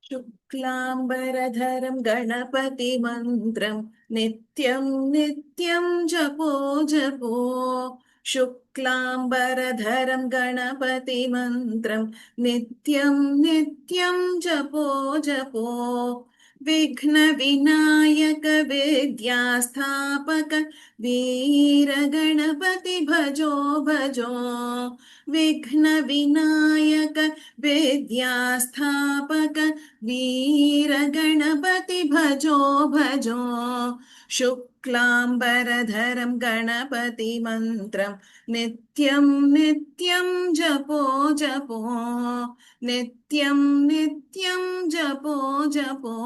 शुक्लाम्बरधरं गणपतिमन्त्रं नित्यं नित्यं जपो जपो। शुक्लाम्बरधरं गणपतिमन्त्रं नित्यं नित्यं जपो जपो। विघ्नविनायक विद्यास्थापक वीरगणपति भजो भजो। विघ्नविनायक विद्यास्थापक वीरगणपति भजो भजो। शुक्लाम्बरधरं गणपतिमन्त्रं नित्यं नित्यं जपो जपो। नित्यं नित्यं जपो जपो।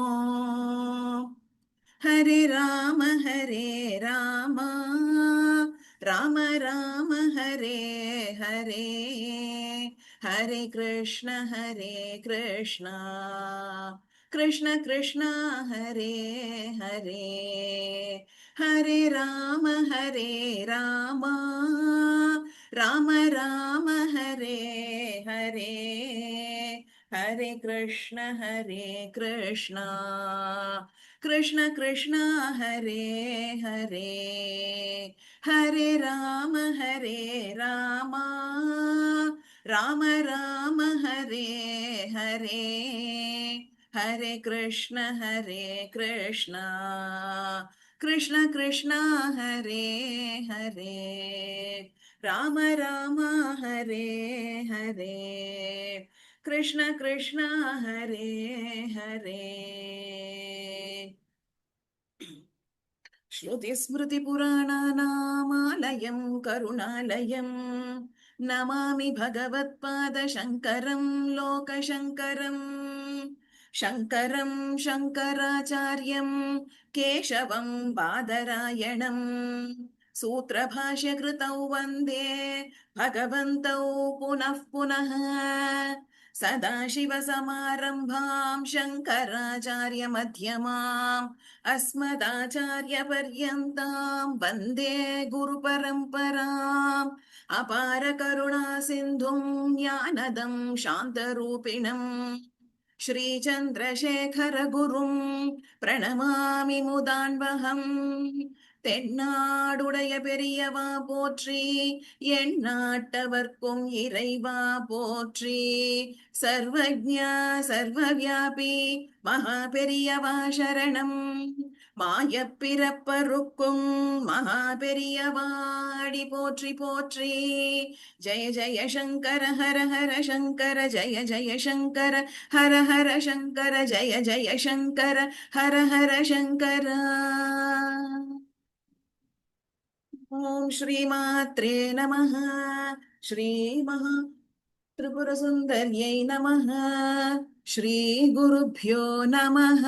हरे राम राम राम हरे हरे। हरे कृष्ण कृष्ण कृष्ण हरे हरे। हरे राम राम राम हरे हरे। हरे कृष्ण कृष्ण कृष्ण हरे हरे। हरे राम राम राम हरे हरे। हरे कृष्ण कृष्ण कृष्ण हरे हरे। राम राम हरे हरे। कृष्ण कृष्ण हरे हरे। श्रुतिस्मृतिपुराणानामालयं करुणालयं नमामि भगवत्पादशङ्करं लोकशङ्करम्। शङ्करं शङ्कराचार्यं केशवं बादरायणम् सूत्रभाष्यकृतौ वन्दे भगवन्तौ पुनः पुनः। सदाशिवसमारम्भां शङ्कराचार्यमध्यमाम् अस्मदाचार्यपर्यन्तां वन्दे गुरुपरम्पराम्। अपारकरुणासिन्धुं ज्ञानदं शान्तरूपिणम् श्रीचन्द्रशेखरगुरुं प्रणमामि मुदान्वहम्। தென்னாடுடைய பெரியவா போற்றி, எந்நாட்டவர்க்கும் இறைவா போற்றி. சர்வஜ்ஞா சர்வவியாபி மகா பெரியவா சரணம். மாயப் பிறப்பருக்கும் மகா பெரியவாடி போற்றி போற்றி. ஜெய ஜெய சங்கர ஹர ஹர சங்கர ஜெய ஜெய சங்கர ஹர ஹர சங்கர ஜெய ஜெய சங்கர ஹர ஹர சங்கர. ஓம் ஸ்ரீமாத்ரே நமः. ஸ்ரீமஹா त्रिपुरसुन्दर्यै नमः. श्रीगुरुभ्यो नमः.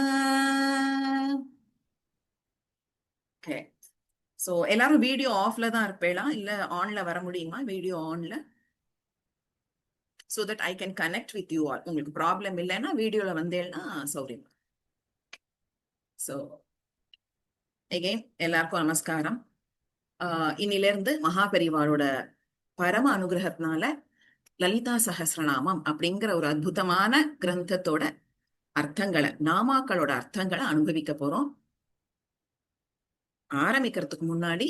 ஓகே, ஸோ எல்லாரும் வீடியோ ஆஃப்ல தான் இருப்பேளா இல்லை ஆன்ல வர முடியுமா? வீடியோ ஆன்ல, so that I can connect with you all. உங்களுக்கு ப்ராப்ளம் இல்லைன்னா வீடியோவில் வந்தேன்னா சௌரியம். ஸோ எகெயின் எல்லாருக்கும் நமஸ்காரம். இன்னிலிருந்து மகாபெரிவாளோட பரம அனுகிரகத்தினால லலிதா சஹஸ்ரநாமம் அப்படிங்கிற ஒரு அற்புதமான கிரந்தத்தோட அர்த்தங்களை, நாமாக்களோட அர்த்தங்களை அனுபவிக்க போறோம். ஆரம்பிக்கிறதுக்கு முன்னாடி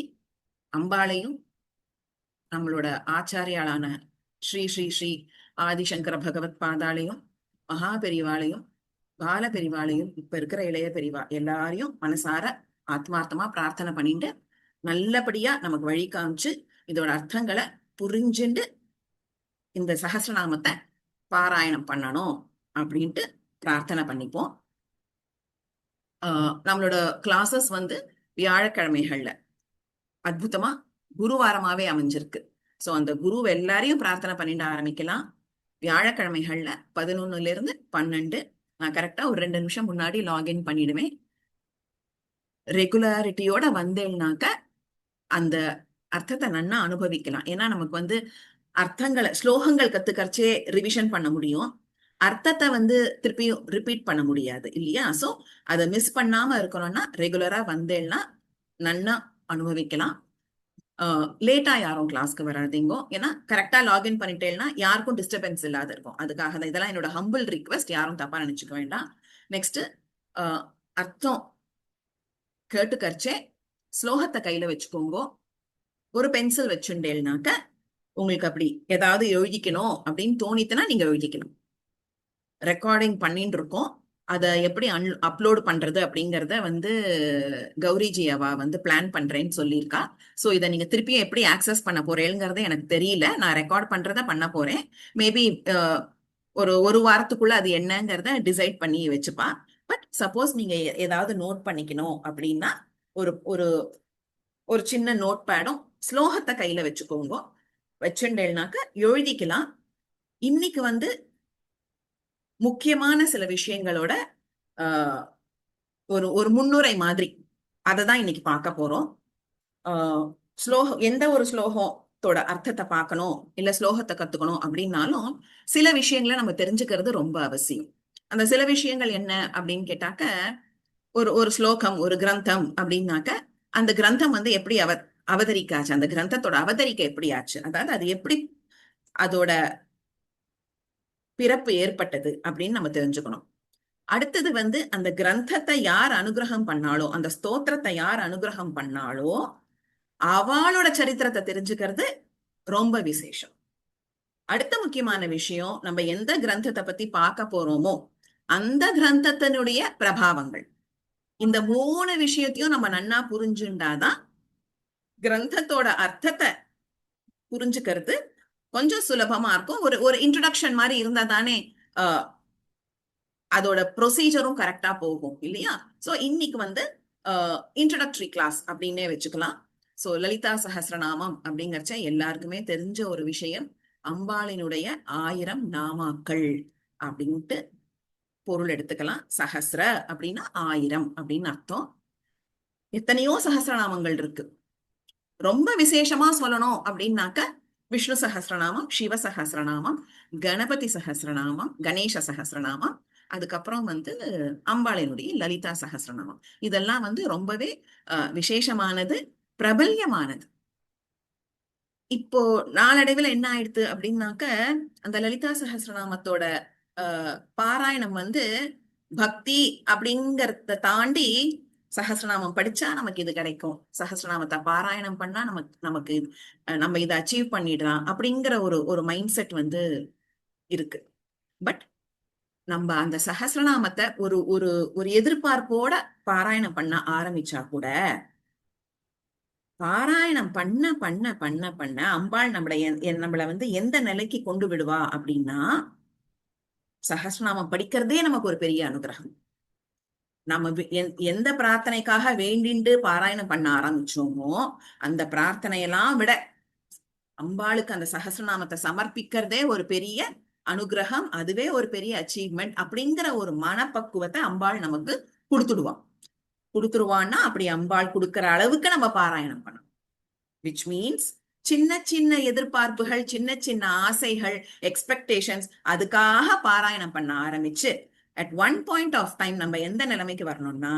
அம்பாளையும் நம்மளோட ஆச்சாரியாளான ஸ்ரீ ஸ்ரீ ஸ்ரீ ஆதிசங்கர பகவத் பாதாளையும் மகாபெரிவாளையும் பால பெரிவாளையும் இப்ப இருக்கிற இளைய பெரிவா எல்லாரையும் மனசார ஆத்மார்த்தமா பிரார்த்தனை பண்ணிட்டு நல்லபடியா நமக்கு வழி காமிச்சு இதோட அர்த்தங்களை புரிஞ்சுண்டு இந்த சஹஸ்ரநாமத்தை பாராயணம் பண்ணணும் அப்படின்ட்டு பிரார்த்தனை பண்ணிப்போம். நம்மளோட கிளாஸஸ் வியாழக்கிழமைகள்ல அற்புதமா குருவாரமாவே அமைஞ்சிருக்கு. ஸோ அந்த குரு எல்லாரையும் பிரார்த்தனை பண்ணிட்டு ஆரம்பிக்கலாம். வியாழக்கிழமைகள்ல 11 to 12 நான் கரெக்டா ஒரு 2 நிமிஷம் முன்னாடி லாகின் பண்ணிடுவேன். ரெகுலாரிட்டியோட வந்தேன்னாக்க அந்த அர்த்தத்தை நன்னா அனுபவிக்கலாம். ஏன்னா நமக்கு அர்த்தங்களை ஸ்லோகங்கள் கத்துக்கறச்சே ரிவிஷன் பண்ண முடியும், அர்த்தத்தை திருப்பியும் ரிப்பீட் பண்ண முடியாது இல்லையா? ஸோ அதை மிஸ் பண்ணாம இருக்கணும்னா ரெகுலரா வந்தேன்னா நன்னா அனுபவிக்கலாம். லேட்டா யாரும் கிளாஸ்க்கு வராதீங்கோ. ஏன்னா கரெக்டா லாகின் பண்ணிட்டேன்னா யாருக்கும் டிஸ்டர்பன்ஸ் இல்லாத இருக்கும். அதுக்காக தான் இதெல்லாம் என்னோட ஹம்பிள் ரிக்வெஸ்ட். யாரும் தப்பா நினைச்சுக்க வேண்டாம். நெக்ஸ்ட் அர்த்தம் கேட்டுக்கரிச்சே ஸ்லோகத்தை கையில வச்சுக்கோங்க. ஒரு பென்சில் வச்சுட்டேன்னாக்க உங்களுக்கு அப்படி ஏதாவது எழுதிக்கணும் அப்படின்னு தோணித்துனா நீங்க எழுதிக்கணும். ரெக்கார்டிங் பண்ணிட்டு இருக்கோம். அதை எப்படி அப்லோட் பண்றது அப்படிங்கறத வந்து கௌரிஜி அவா வந்து பிளான் பண்றேன்னு சொல்லியிருக்கா. ஸோ இதை நீங்க திருப்பியும் எப்படி ஆக்சஸ் பண்ண போறேங்கிறது எனக்கு தெரியல. நான் ரெக்கார்ட் பண்றத பண்ண போறேன். மேபி ஒரு வாரத்துக்குள்ள அது என்னங்கிறத டிசைட் பண்ணி வச்சுப்பா. பட் சப்போஸ் நீங்க ஏதாவது நோட் பண்ணிக்கணும் அப்படின்னா ஒரு ஒரு ஒரு சின்ன நோட் பேடும் ஸ்லோகத்தை கையில வச்சுக்கோங்க. வச்சுட்டேன்னாக்க எழுதிக்கலாம். இன்னைக்கு வந்து முக்கியமான சில விஷயங்களோட ஒரு ஒரு முன்னுரை மாதிரி அதை தான் இன்னைக்கு பார்க்க போறோம். ஸ்லோகம், எந்த ஒரு ஸ்லோகத்தோட அர்த்தத்தை பார்க்கணும் இல்ல ஸ்லோகத்தை கத்துக்கணும் அப்படின்னாலும் சில விஷயங்களை நம்ம தெரிஞ்சுக்கிறது ரொம்ப அவசியம். அந்த சில விஷயங்கள் என்ன அப்படின்னு கேட்டாக்க, ஒரு ஒரு ஸ்லோகம், ஒரு கிரந்தம் அப்படின்னாக்க அந்த கிரந்தம் வந்து எப்படி அவதரிக்காச்சு, அந்த கிரந்தத்தோட அவதரிக்கை எப்படி ஆச்சு, அதாவது அது எப்படி அதோட பிறப்பு ஏற்பட்டது அப்படின்னு நம்ம தெரிஞ்சுக்கணும். அடுத்தது வந்து அந்த கிரந்தத்தை யார் அனுகிரகம் பண்ணாலோ, அந்த ஸ்தோத்திரத்தை யார் அனுகிரகம் பண்ணாலோ அவளோட சரித்திரத்தை தெரிஞ்சுக்கிறது ரொம்ப விசேஷம். அடுத்த முக்கியமான விஷயம், நம்ம எந்த கிரந்தத்தை பத்தி பார்க்க போறோமோ அந்த கிரந்தத்தினுடைய பிரபாவங்கள். இந்த 3 விஷயத்தையும் நம்ம நன்னா புரிஞ்சுண்டாதான் கிரந்தத்தோட அர்த்தத்தை புரிஞ்சுக்கிறது கொஞ்சம் சுலபமா இருக்கும். ஒரு ஒரு இன்ட்ரடக்ஷன் மாதிரி இருந்தா தானே அதோட ப்ரொசீஜரும் கரெக்டா போகும் இல்லையா? சோ இன்னைக்கு வந்து இன்ட்ரடக்டரி கிளாஸ் அப்படின்னே வச்சுக்கலாம். சோ லலிதா சஹஸ்ரநாமம் அப்படிங்கறச்ச எல்லாருக்குமே தெரிஞ்ச ஒரு விஷயம். அம்பாளினுடைய 1000 நாமாக்கள் அப்படின்ட்டு பொருள் எடுத்துக்கலாம். சஹஸ்ர அப்படின்னா 1000 அப்படின்னு அர்த்தம். எத்தனையோ சஹஸ்ரநாமங்கள் இருக்கு. ரொம்ப விசேஷமா சொல்லணும் அப்படின்னாக்க விஷ்ணு சஹஸ்ரநாமம், சிவ சஹஸ்ரநாமம், கணபதி சஹஸ்ரநாமம், கணேச சஹஸ்ரநாமம், அதுக்கப்புறம் வந்து அம்பாளினுடைய லலிதா சஹஸ்ரநாமம். இதெல்லாம் வந்து ரொம்பவே விசேஷமானது, பிரபல்யமானது. இப்போ நாளடைவில் என்ன ஆயிடுது அப்படின்னாக்க, அந்த லலிதா சஹஸ்ரநாமத்தோட பாராயணம் வந்து பக்தி அப்படிங்கறத தாண்டி சஹஸ்ரநாமம் படிச்சா நமக்கு இது கிடைக்கும், சஹஸ்ரநாமத்தை பாராயணம் பண்ணா நமக்கு நம்ம இதை அச்சீவ் பண்ணிடலாம் அப்படிங்கிற ஒரு ஒரு மைண்ட் செட் வந்து இருக்கு. பட் நம்ம அந்த சஹஸ்ரநாமத்தை ஒரு ஒரு ஒரு எதிர்பார்ப்போட பாராயணம் பண்ண ஆரம்பிச்சா கூட, பாராயணம் பண்ண பண்ண பண்ண பண்ண அம்பாள் நம்மள வந்து எந்த நிலைக்கு கொண்டு விடுவா அப்படின்னா, சஹஸ்ரநாமம் படிக்கிறதே நமக்கு ஒரு பெரிய அனுகிரகம். நம்ம எந்த பிரார்த்தனைக்காக வேண்டிண்டு பாராயணம் பண்ண ஆரம்பிச்சோமோ அந்த பிரார்த்தனையெல்லாம் விட அம்பாளுக்கு அந்த சஹஸ்ரநாமத்தை சமர்ப்பிக்கிறதே ஒரு பெரிய அனுகிரகம், அதுவே ஒரு பெரிய அச்சீவ்மெண்ட் அப்படிங்கிற ஒரு மனப்பக்குவத்தை அம்பாள் நமக்கு கொடுத்துருவான்னா அப்படி அம்பாள் கொடுக்கிற அளவுக்கு நம்ம பாராயணம் பண்ணணும். விச் மீன்ஸ் சின்ன சின்ன எதிர்பார்ப்புகள், சின்ன சின்ன ஆசைகள், எக்ஸ்பெக்டேஷன்ஸ், அதுக்காக பாராயணம் பண்ண ஆரம்பிச்சு at one point of time நம்ம எந்த நிலைமைக்கு வரணும்னா,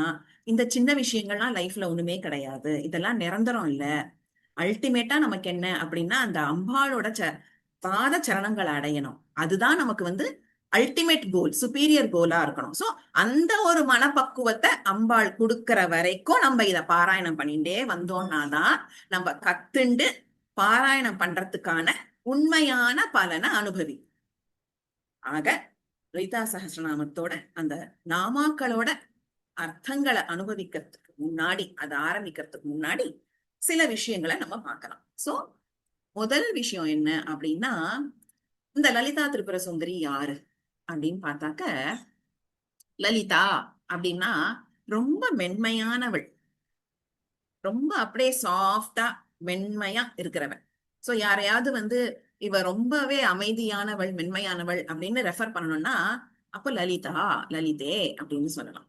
இந்த சின்ன விஷயங்கள்லாம் லைஃப்ல ஒண்ணுமே கிடையாது, இதெல்லாம் நிரந்தரம் இல்ல, அல்டிமேட்டா நமக்கு என்ன அப்படின்னா அந்த அம்பாளோட பாத சரணங்களை அடையணும். அதுதான் நமக்கு வந்து அல்டிமேட் கோல், சுப்பீரியர் கோலா இருக்கணும். சோ அந்த ஒரு மனப்பக்குவத்தை அம்பாள் கொடுக்கிற வரைக்கும் நம்ம இத பாராயணம் பண்ணிட்டே வந்தோம்னாதான் நம்ம கத்துண்டு பாராயணம் பண்றதுக்கான உண்மையான பலனை அனுபவி. ஆக லலிதா சஹஸ்ரநாமத்தோட அந்த நாமாக்களோட அர்த்தங்களை அனுபவிக்கிறதுக்கு முன்னாடி, அதை ஆரம்பிக்கிறதுக்கு முன்னாடி சில விஷயங்களை நம்ம பார்க்கலாம். சோ முதல் விஷயம் என்ன அப்படின்னா, இந்த லலிதா திரிபுர சுந்தரி யாரு அப்படின்னு பார்த்தாக்க, லலிதா அப்படின்னா ரொம்ப மென்மையானவள், ரொம்ப அப்படியே சாஃப்டா மென்மையா இருக்கிறவள். சோ யாரையாவது வந்து இவ ரொம்பவே அமைதியானவள், மென்மையானவள் அப்படின்னு ரெஃபர் பண்ணணும்னா அப்ப லலிதா, லலிதே அப்படின்னு சொல்லலாம்.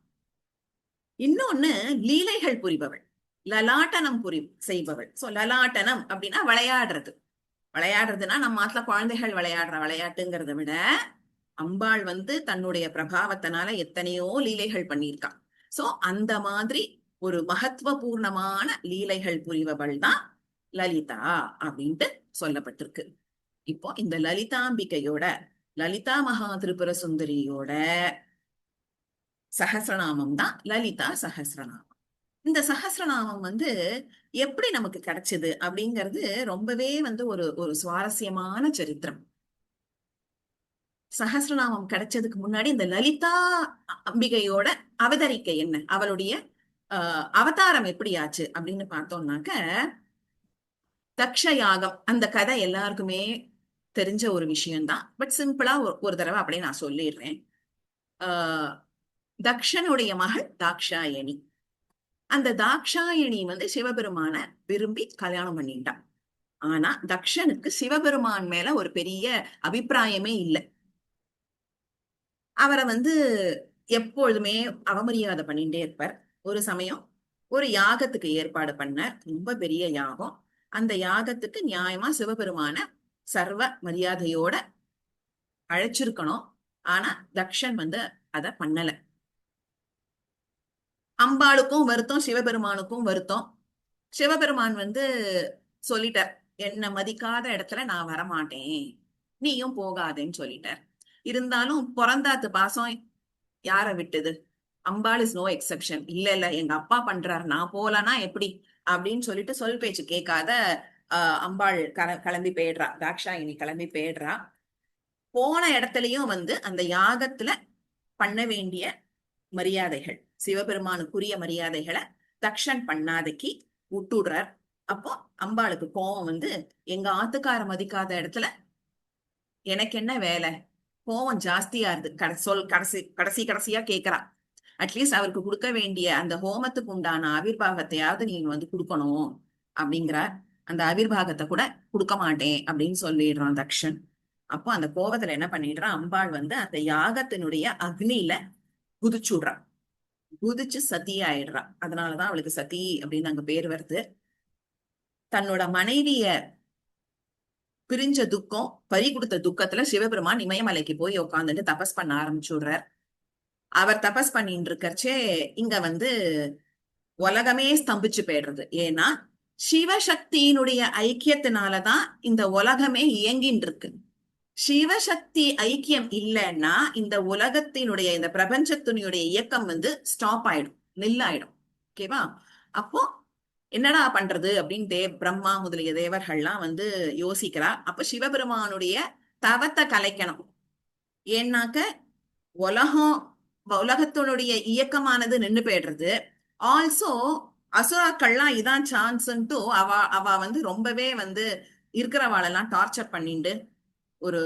இன்னொன்னு லீலைகள் புரிபவள், லலாட்டனம் செய்பவள். சோ லலாட்டனம் அப்படின்னா விளையாடுறது. விளையாடுறதுன்னா நம்ம நாட்டுல குழந்தைகள் விளையாடுற விளையாட்டுங்கிறத விட அம்பாள் வந்து தன்னுடைய பிரபாவத்தினால எத்தனையோ லீலைகள் பண்ணியிருக்கான். சோ அந்த மாதிரி ஒரு மகத்துவ பூர்ணமான லீலைகள் புரிபவள் தான் லலிதா அப்படின்ட்டு சொல்லப்பட்டிருக்கு. இப்போ இந்த லலிதாம்பிகையோட, லலிதா மகா திரிபுர சுந்தரியோட சஹஸ்ரநாமம் தான் லலிதா சஹஸ்ரநாமம். இந்த சஹஸ்ரநாமம் வந்து எப்படி நமக்கு கிடைச்சது அப்படிங்கிறது ரொம்பவே வந்து ஒரு ஒரு சுவாரஸ்யமான சரித்திரம். சஹஸ்ரநாமம் கிடைச்சதுக்கு முன்னாடி இந்த லலிதா அம்பிகையோட அவதரிக்கை என்ன, அவளுடைய அவதாரம் எப்படி ஆச்சு அப்படின்னு பார்த்தோம்னாக்க, தக்ஷ யாகம் அந்த கதை எல்லாருக்குமே தெரிஞ்ச ஒரு விஷயம்தான். பட் சிம்பிளா ஒரு தடவை அப்படியே நான் சொல்லிடுறேன். ஆஹ் தக்ஷனுடைய மகள் தாக்ஷாயணி. அந்த தாக்ஷாயணி வந்து சிவபெருமான விரும்பி கல்யாணம் பண்ணிட்டான். ஆனா தக்ஷனுக்கு சிவபெருமான் மேல ஒரு பெரிய அபிப்பிராயமே இல்லை. அவரை வந்து எப்பொழுதுமே அவமரியாதை பண்ணிட்டே இருப்பார். ஒரு சமயம் ஒரு யாகத்துக்கு ஏற்பாடு பண்ணார், ரொம்ப பெரிய யாகம். அந்த யாகத்துக்கு நியாயமா சிவபெருமான சர்வ மரியாதையோட அழைச்சிருக்கணும். ஆனா தக்ஷன் வந்து அத பண்ணல. அம்பாளுக்கும் வருத்தம், சிவபெருமானுக்கும் வருத்தம். சிவபெருமான் வந்து சொல்லிட்டார், என்ன மதிக்காத இடத்துல நான் வரமாட்டேன், நீயும் போகாதேன்னு சொல்லிட்டார். இருந்தாலும் பிறந்தாத்து பாசம் யார விட்டுது? அம்பாள் இஸ் நோ எக்ஸெப்ஷன். இல்ல இல்ல, எங்க அப்பா பண்றாரு, நான் போலனா எப்படி அப்படின்னு சொல்லிட்டு சொல் பேச்சு கேட்காத அம்பாள் கிளம்பி போயிடுறா. தாக்ஷாயினி கிளம்பி போயிடுறா. போன இடத்துலயும் வந்து அந்த யாகத்துல பண்ண வேண்டிய மரியாதைகள், சிவபெருமானுக்குரிய மரியாதைகளை தக்ஷன் பண்ணாதைக்கு விட்டுடுறார். அப்போ அம்பாளுக்கு கோவம் வந்து, எங்க ஆத்துக்கார மதிக்காத இடத்துல எனக்கு என்ன வேலை? கோவம் ஜாஸ்தியா இருக்கு. கடைசி கடைசியா கேக்குறா, அட்லீஸ்ட் அவருக்கு கொடுக்க வேண்டிய அந்த ஹோமத்துக்கு உண்டான ஆவிர்வாகத்தையாவது நீங்க வந்து கொடுக்கணும் அப்படிங்கிறார். அந்த ஆவிர்வாகத்தை கூட கொடுக்க மாட்டேன் அப்படின்னு சொல்லிடுறான் தக்ஷன். அப்போ அந்த கோபத்துல என்ன பண்ணிடுறான், அம்பாள் வந்து அந்த யாகத்தினுடைய அக்னியில குதிச்சுடுறான். குதிச்சு சதி ஆயிடுறா. அதனாலதான் அவளுக்கு சதி அப்படின்னு அங்க பேர் வருது. தன்னோட மனைவிய பிரிஞ்ச துக்கம், பறி கொடுத்த துக்கத்துல சிவபெருமான் இமயமலைக்கு போய் உட்காந்துட்டு தபஸ் பண்ண ஆரம்பிச்சுடுறார். அவர் தபஸ் பண்ணிட்டு இருக்கச்சே இங்க வந்து உலகமே ஸ்தம்பிச்சு போயிடுறது. ஏன்னா சிவசக்தியினுடைய ஐக்கியத்தினாலதான் இந்த உலகமே இயங்கின்னு இருக்கு. சிவசக்தி ஐக்கியம் இல்லைன்னா இந்த உலகத்தினுடைய, இந்த பிரபஞ்சத்தினுடைய இயக்கம் வந்து ஸ்டாப் ஆயிடும், நில்லாயிடும். ஓகேவா? அப்போ என்னடா பண்றது அப்படின்னு பிரம்மா முதலிய தேவர்கள்லாம் வந்து யோசிக்கிறா. அப்ப சிவபெருமானுடைய தவத்தை கலைக்கணும். ஏன்னாக்க உலகத்தினுடைய இயக்கமானது நின்று போயிடுறது. ஆல்சோ அசுராக்கள்லாம் இதான் சான்ஸ்ன்ட்டு அவ அவ வந்து ரொம்பவே வந்து இருக்கிறவாளெல்லாம் டார்ச்சர் பண்ணிட்டு ஒரு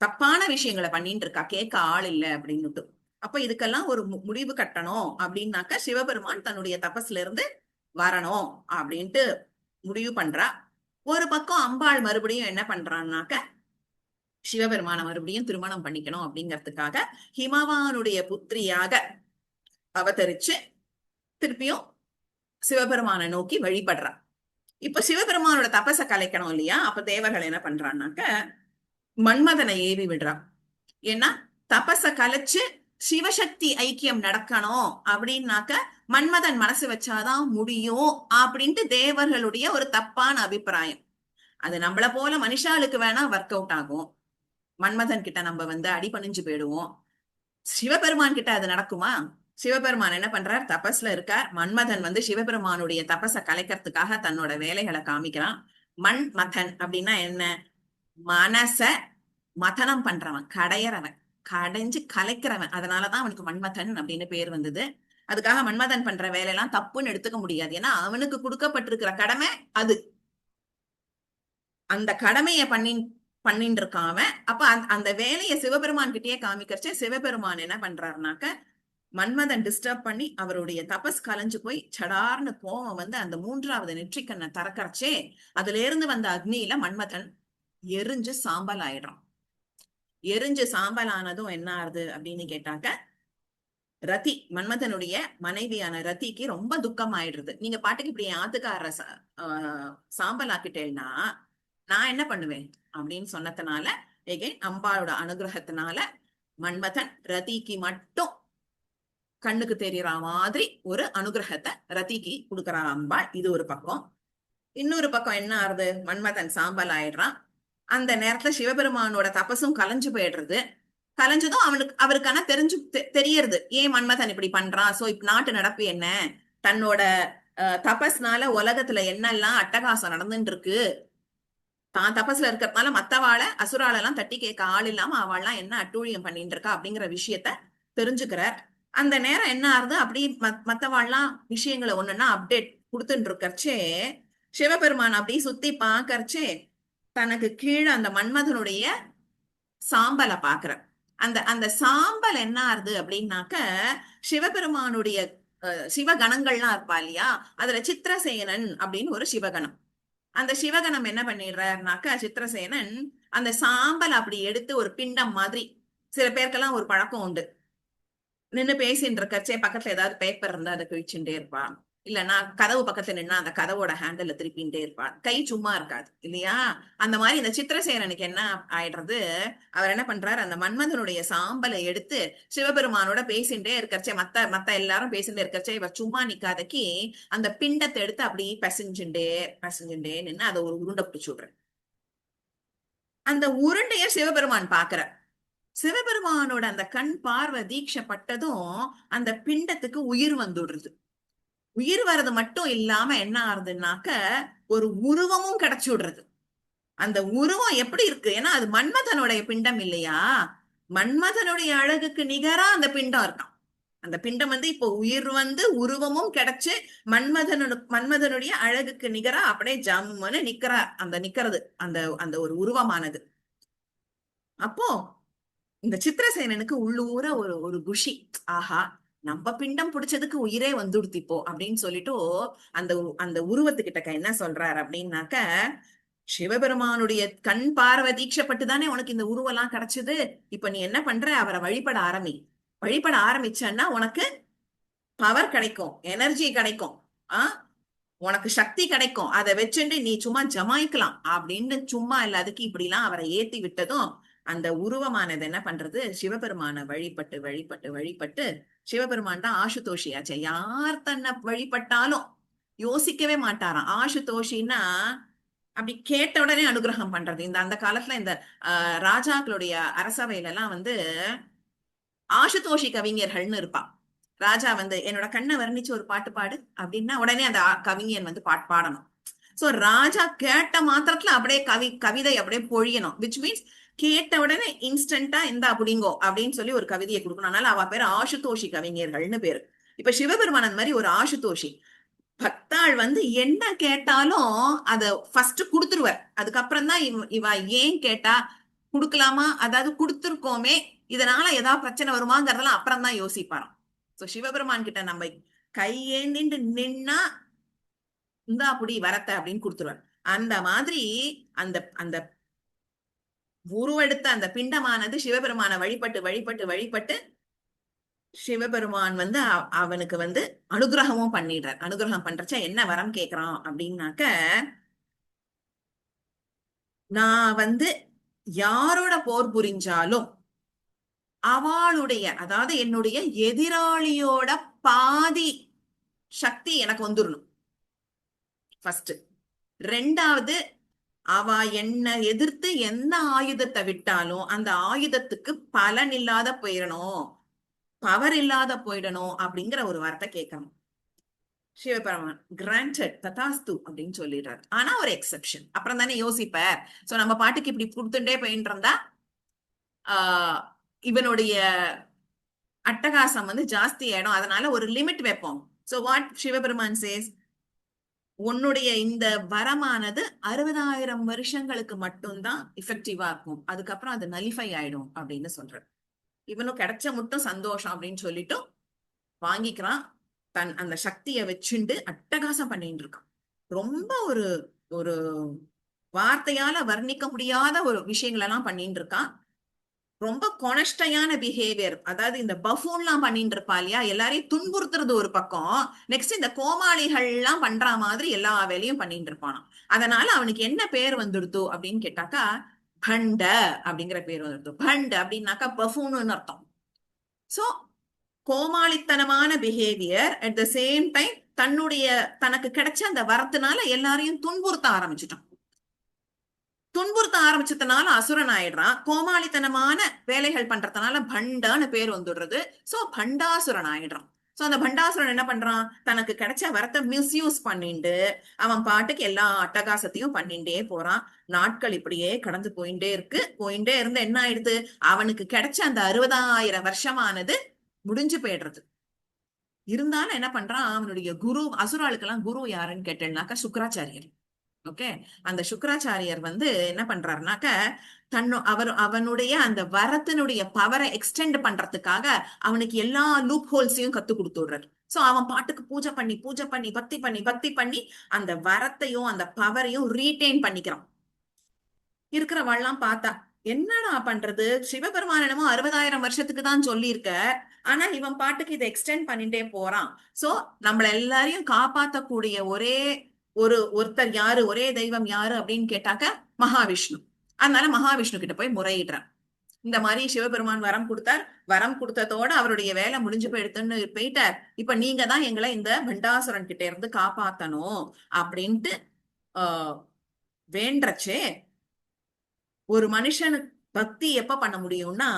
தப்பான விஷயங்களை பண்ணிட்டு இருக்கா, கேட்க ஆள் இல்லை அப்படின்னுட்டு. அப்ப இதுக்கெல்லாம் ஒரு முடிவு கட்டணும் அப்படின்னாக்க சிவபெருமான் தன்னுடைய தபஸ்ல இருந்து வரணும் அப்படின்ட்டு முடிவு பண்றா. ஒரு பக்கம் அம்பாள் மறுபடியும் என்ன பண்றான்னாக்க, சிவபெருமான மறுபடியும் திருமணம் பண்ணிக்கணும் அப்படிங்கிறதுக்காக ஹிமவானுடைய புத்திரியாக அவதரிச்சு திருப்பியும் சிவபெருமானை நோக்கி வழிபடுறா. இப்ப சிவபெருமானோட தபச கலைக்கணும் இல்லையா? அப்ப தேவர்கள் என்ன பண்றான்னாக்க மன்மதனை ஏவி விடுறா. ஏன்னா தபச கலைச்சு சிவசக்தி ஐக்கியம் நடக்கணும் அப்படின்னாக்க மன்மதன் மனசு வச்சாதான் முடியும் அப்படின்ட்டு தேவர்களுடைய ஒரு தப்பான அபிப்பிராயம். அது நம்மள போல மனுஷாளுக்கு வேணா ஒர்க் அவுட் ஆகும். மன்மதன் கிட்ட நம்ம வந்து அடிபணிஞ்சு போயிடுவோம். சிவபெருமான் கிட்ட அது நடக்குமா? சிவபெருமான் என்ன பண்றார், தபஸ்ல இருக்கார். மன்மதன் வந்து சிவபெருமானுடைய தபஸ கலைக்கிறதுக்காக தன்னோட வேலைகளை காமிக்கிறான். மன்மதன் அப்படின்னா என்ன? மனச மதனம் பண்றவன், கடையறவன், கடைஞ்சு கலைக்கிறவன். அதனாலதான் அவனுக்கு மன்மதன் அப்படின்னு பேர் வந்தது. அதுக்காக மன்மதன் பண்ற வேலையெல்லாம் தப்புன்னு எடுத்துக்க முடியாது. ஏன்னா அவனுக்கு கொடுக்கப்பட்டிருக்கிற கடமை அது. அந்த கடமையை பண்ணிட்டு இருக்காம. அப்ப அந்த வேலையை சிவபெருமான் கிட்டயே காமிக்கிறச்சே சிவபெருமான் என்ன பண்றாருனாக்க, மன்மதன் டிஸ்டர்ப் பண்ணி அவருடைய தபஸ் கலைஞ்சு போய் சடார்னு கோவம் வந்து அந்த மூன்றாவது நெற்றிக்கண்ணை திறக்கறச்சே அதுல இருந்து வந்த அக்னியில மன்மதன் எரிஞ்சு சாம்பல் ஆயிடுறான். எரிஞ்சு சாம்பல் ஆனதும் என்ன ஆகுது அப்படின்னு கேட்டாக்க, ரதி மன்மதனுடைய மனைவியான ரதிக்கு ரொம்ப துக்கம் ஆயிடுறது. நீங்க பாட்டுக்கு இப்படி ஆத்துக்கார சாம்பல் ஆக்கிட்டேன்னா நான் என்ன பண்ணுவேன் அப்படின்னு சொன்னதுனால, அம்பாளோட அனுகிரகத்தினால மன்மதன் ரதிக்கு மட்டும் கண்ணுக்கு தெரியற மாதிரி ஒரு அனுகிரகத்தை ரதிக்கு கொடுக்கறா அம்பாள். இது ஒரு பக்கம். இன்னொரு பக்கம் என்ன ஆறுது, மன்மதன் சாம்பல் ஆயிடுறான். அந்த நேரத்துல சிவபெருமானோட தபசும் கலைஞ்சு போயிடுறது. கலைஞ்சதும் அவருக்கான தெரியறது ஏன் மன்மதன் இப்படி பண்றான். சோ இப்ப நாட்டு நடப்பு என்ன, தன்னோட தபஸ்னால உலகத்துல என்னெல்லாம் அட்டகாசம் நடந்துட்டு இருக்கு, தான் தபஸ்ல இருக்கிறதுனால மத்தவாளை அசுரால எல்லாம் தட்டி கேட்க ஆள் இல்லாம அவள்லாம் என்ன அட்டூழியம் பண்ணிட்டு இருக்கா அப்படிங்கிற விஷயத்த தெரிஞ்சுக்கிறார். அந்த நேரம் என்ன ஆறுது, அப்படி மத்தவாள்லாம் விஷயங்களை ஒண்ணுன்னா அப்டேட் கொடுத்துட்டு இருக்கறச்சே சிவபெருமான் அப்படி சுத்தி பாக்கறச்சே தனக்கு கீழே அந்த மன்மதனுடைய சாம்பலை பாக்குற. அந்த அந்த சாம்பல் என்ன ஆறுது அப்படின்னாக்க சிவபெருமானுடைய சிவகணங்கள்லாம் இருப்பா இல்லையா, அதுல சித்திரசேனன் அப்படின்னு ஒரு சிவகணம். அந்த சிவகணம் என்ன பண்ணிடுறாருனாக்க சித்திரசேனன் அந்த சாம்பல் அப்படி எடுத்து ஒரு பிண்டம் மாதிரி, சில பேருக்கெல்லாம் ஒரு பழக்கம் உண்டு, நின்னு பேசிட்டு இருக்கச்சே பக்கத்துல ஏதாவது பேப்பர் இருந்தா அதை கிழிச்சுட்டே இருப்பான், இல்லைன்னா கதவு பக்கத்துல நின்னா அந்த கதவோட ஹேண்டில் திருப்பின்ண்டே இருப்பான், கை சும்மா இருக்காது இல்லையா. அந்த மாதிரி இந்த சித்திரசேனனுக்கு என்ன ஆயிடுறது, அவர் என்ன பண்றாரு, அந்த மன்மதனுடைய சாம்பலை எடுத்து சிவபெருமானோட பேசிட்டே இருக்கச்சே, மத்த எல்லாரும் பேசிட்டே இருக்கச்சே இவர் சும்மா நிக்காதக்கி அந்த பிண்டத்தை எடுத்து அப்படி பசஞ்சுட்டே நின்று அதை ஒரு உருண்டை பிடிச்சு விடுற. அந்த உருண்டைய சிவபெருமான் பாக்குற. சிவபெருமானோட அந்த கண் பார்வை தீட்சப்பட்டதும் அந்த பிண்டத்துக்கு உயிர் வந்துடுறது. உயிர் வர்றது மட்டும் இல்லாம என்ன ஆறுதுன்னாக்க ஒரு உருவமும் கிடைச்சு விடுறது. அந்த உருவம் எப்படி இருக்கு, ஏன்னா அது மன்மதனுடைய பிண்டம் இல்லையா, மன்மதனுடைய அழகுக்கு நிகரா அந்த பிண்டம் இருக்கான். அந்த பிண்டம் வந்து இப்போ உயிர் வந்து உருவமும் கிடைச்சு மன்மதனுடைய அழகுக்கு நிகரா அப்படியே ஜம்முன்னு நிக்கிறது அந்த அந்த ஒரு உருவமானது. அப்போ இந்த சித்திரசேனனுக்கு உள்ளூர ஒரு ஒரு குஷி, ஆஹா நம்ம பிண்டம் பிடிச்சதுக்கு உயிரே வந்துடுத்திப்போ அப்படின்னு சொல்லிட்டு அந்த அந்த உருவத்துக்கிட்ட என்ன சொல்றாரு அப்படின்னாக்க, சிவபெருமானுடைய கண் பார்வை தீட்சப்பட்டுதானே உனக்கு இந்த உருவெல்லாம் கிடைச்சது, இப்ப நீ என்ன பண்ற, அவரை வழிபட ஆரம்பிச்சன்னா உனக்கு பவர் கிடைக்கும், எனர்ஜி கிடைக்கும், உனக்கு சக்தி கிடைக்கும், அதை வச்சுட்டு நீ சும்மா ஜமாய்க்கலாம் அப்படின்னு சும்மா எல்லாத்துக்கும் இப்படி எல்லாம் அவரை ஏத்தி விட்டதும் அந்த உருவமானது என்ன பண்றது, சிவபெருமான வழிபட்டு வழிபட்டு வழிபட்டு, சிவபெருமான் தான் ஆசுதோஷியாச்சே, யார் தன்னை வழிபட்டாலும் யோசிக்கவே மாட்டாராம். ஆசுதோஷின்னா அப்படி கேட்ட உடனே அனுகிரகம் பண்றது. இந்த அந்த காலத்துல இந்த ராஜாக்களுடைய அரசவையில எல்லாம் வந்து ஆசுதோஷி கவிஞர்கள்னு இருப்பா. ராஜா வந்து என்னோட கண்ணை வர்ணிச்சு ஒரு பாட்டு பாடு அப்படின்னா உடனே அந்த கவிஞன் வந்து பாடணும். சோ ராஜா கேட்ட மாத்திரத்துல அப்படியே கவிதை அப்படியே பொழியணும். விச் மீன்ஸ் கேட்ட உடனே இன்ஸ்டன்டா இந்த அப்படிங்கோ அப்படின்னு சொல்லி ஒரு கவிதையை கொடுக்கணும். அதனால அவ பேரு ஆசுதோஷி கவிஞர்கள்னு பேரு. இப்ப சிவபெருமான் அந்த மாதிரி ஒரு ஆசுதோஷி. பக்தாள் வந்து என்ன கேட்டாலும் அத ஃபர்ஸ்ட் கொடுத்துருவார். அதுக்கப்புறம் தான் இவ ஏன் கேட்டா, குடுக்கலாமா, அதாவது கொடுத்துருக்கோமே இதனால ஏதாவது பிரச்சனை வருமாங்கிறதெல்லாம் அப்புறம் தான் யோசிப்பாராம். சோ சிவபெருமான் கிட்ட நம்ம கையேந்திட்டு நின்னா இந்தா அப்படி வரத்த அப்படின்னு கொடுத்துருவார். அந்த மாதிரி அந்த அந்த உருவெடுத்த அந்த பிண்டமானது சிவபெருமான வழிபட்டு வழிபட்டு வழிபட்டு சிவபெருமான் வந்து அவனுக்கு வந்து அனுகிரகமும் பண்ணிடுறார். அனுகிரகம் பண்றச்ச என்ன வரம் கேக்குறான் அப்படின்னாக்க, நான் வந்து யாரோட போர் புரிஞ்சாலும் அவளுடைய, அதாவது என்னுடைய எதிராளியோட பாதி சக்தி எனக்கு வந்துடணும் ஃபர்ஸ்ட். ரெண்டாவது, அவ என்ன எதிர்த்து எந்த ஆயுதத்தை விட்டாலும் அந்த ஆயுதத்துக்கு பலன் இல்லாத போயிடணும், பவர் இல்லாத போயிடணும் அப்படிங்கிற ஒரு வார்த்தை கேட்கணும். சிவபெருமான் கிராண்டட் ததாஸ்து அப்படின்னு சொல்லிடுறாரு. ஆனா ஒரு எக்ஸெப்ஷன், அப்புறம் தானே யோசிப்பார். சோ நம்ம பாட்டுக்கு இப்படி கொடுத்துட்டே போயிட்டு இருந்தா இவனுடைய அட்டகாசம் வந்து ஜாஸ்தி ஆயிடும், அதனால ஒரு லிமிட் வைப்போம். சோ வாட் சிவபெருமான் சேஸ், உன்னுடைய இந்த வரமானது 60,000 வருஷங்களுக்கு மட்டும்தான் எஃபெக்டிவா இருக்கும், அதுக்கப்புறம் அது நலிஃபை ஆயிடும் அப்படின்னு சொல்ற. இவனும் கிடைச்ச மட்டும் சந்தோஷம் அப்படின்னு சொல்லிட்டு வாங்கிக்கிறான். தன் அந்த சக்தியை வச்சுண்டு அட்டகாசம் பண்ணிட்டு இருக்கான். ரொம்ப ஒரு ஒரு வார்த்தையால வர்ணிக்க முடியாத ஒரு விஷயங்கள் எல்லாம் பண்ணிட்டு இருக்கான். ரொம்ப கொனஸ்டையான பிஹேவியர், அதாவது இந்த பஃபூன்லாம் பண்ணிட்டு இருப்பா இல்லையா, எல்லாரையும் துன்புறுத்துறது ஒரு பக்கம், நெக்ஸ்ட் இந்த கோமாளிகள் எல்லாம் பண்ற மாதிரி எல்லா வேலையும் பண்ணிட்டு இருப்பானாம். அதனால அவனுக்கு என்ன பேர் வந்துடுதோ அப்படின்னு கேட்டாக்கா பண்ட அப்படிங்கிற பேர் வந்துடுது. பண்ட் அப்படின்னாக்கா பஃபூன்னு அர்த்தம். சோ கோமாளித்தனமான behaviour, at the same time தனக்கு கிடைச்ச அந்த வரத்தினால எல்லாரையும் துன்புறுத்த ஆரம்பிச்சிட்டான். துன்புறுத்த ஆரம்பிச்சதுனால அசுரன் ஆயிடுறான். கோமாளித்தனமான வேலைகள் பண்றதுனால பண்டான்னு பேர் வந்துடுறது. சோ பண்டாசுரன் ஆயிடுறான். சோ அந்த பண்டாசுரன் என்ன பண்றான், தனக்கு கிடைச்ச வரத்தை மிஸ்யூஸ் பண்ணிட்டு அவன் பாட்டுக்கு எல்லா அட்டகாசத்தையும் பண்ணிட்டே போறான். நாட்கள் இப்படியே கடந்து போயிட்டே இருந்து என்ன ஆயிடுது, அவனுக்கு கிடைச்ச அந்த 60,000 வருஷமானது முடிஞ்சு போயிடுறது. இருந்தாலும் என்ன பண்றான், அவனுடைய குரு, அசுராளுக்கெல்லாம் குரு யாருன்னு கேட்டேன்னாக்கா சுக்கராச்சாரியர். ஓகே, அந்த சுக்கராச்சாரியர் என்ன பண்றாருனாக்க அவனுடைய அந்த வரத்தினுடைய பவரை எக்ஸ்டெண்ட் பண்றதுக்காக அவனுக்கு எல்லா லூப் ஹோல்ஸையும் கத்து கொடுத்துடுறாரு. சோ அவன் பாட்டுக்கு பூஜை பண்ணி பக்தி பண்ணி அந்த வரத்தையும் அந்த பவரையும் ரீட்டைன் பண்ணிக்கிறான். இருக்கிறவெல்லாம் பார்த்தா என்னடா பண்றது, சிவபெருமான் என்னமோ 60,000 வருஷத்துக்கு தான் சொல்லியிருக்க, ஆனா இவன் பாட்டுக்கு இதை எக்ஸ்டெண்ட் பண்ணிட்டே போறான். சோ நம்மள எல்லாரையும் காப்பாத்தக்கூடிய ஒருத்தர் யாரு, ஒரே தெய்வம் யாரு அப்படின்னு கேட்டாக்க மகாவிஷ்ணு. அதனால மகாவிஷ்ணு கிட்ட போய் முறையிடுறான். இந்த மாதிரி சிவபெருமான் வரம் கொடுத்தார், வரம் கொடுத்ததோட அவருடைய வேலை முடிஞ்சு போயிடுத்துன்னு போயிட்டார். இப்ப நீங்க தான் எங்களை இந்த பண்டாசுரன் கிட்ட இருந்து காப்பாத்தணும் அப்படின்ட்டு வேண்டச்சே. ஒரு மனுஷனுக்கு பக்தி எப்ப பண்ண முடியும்னா,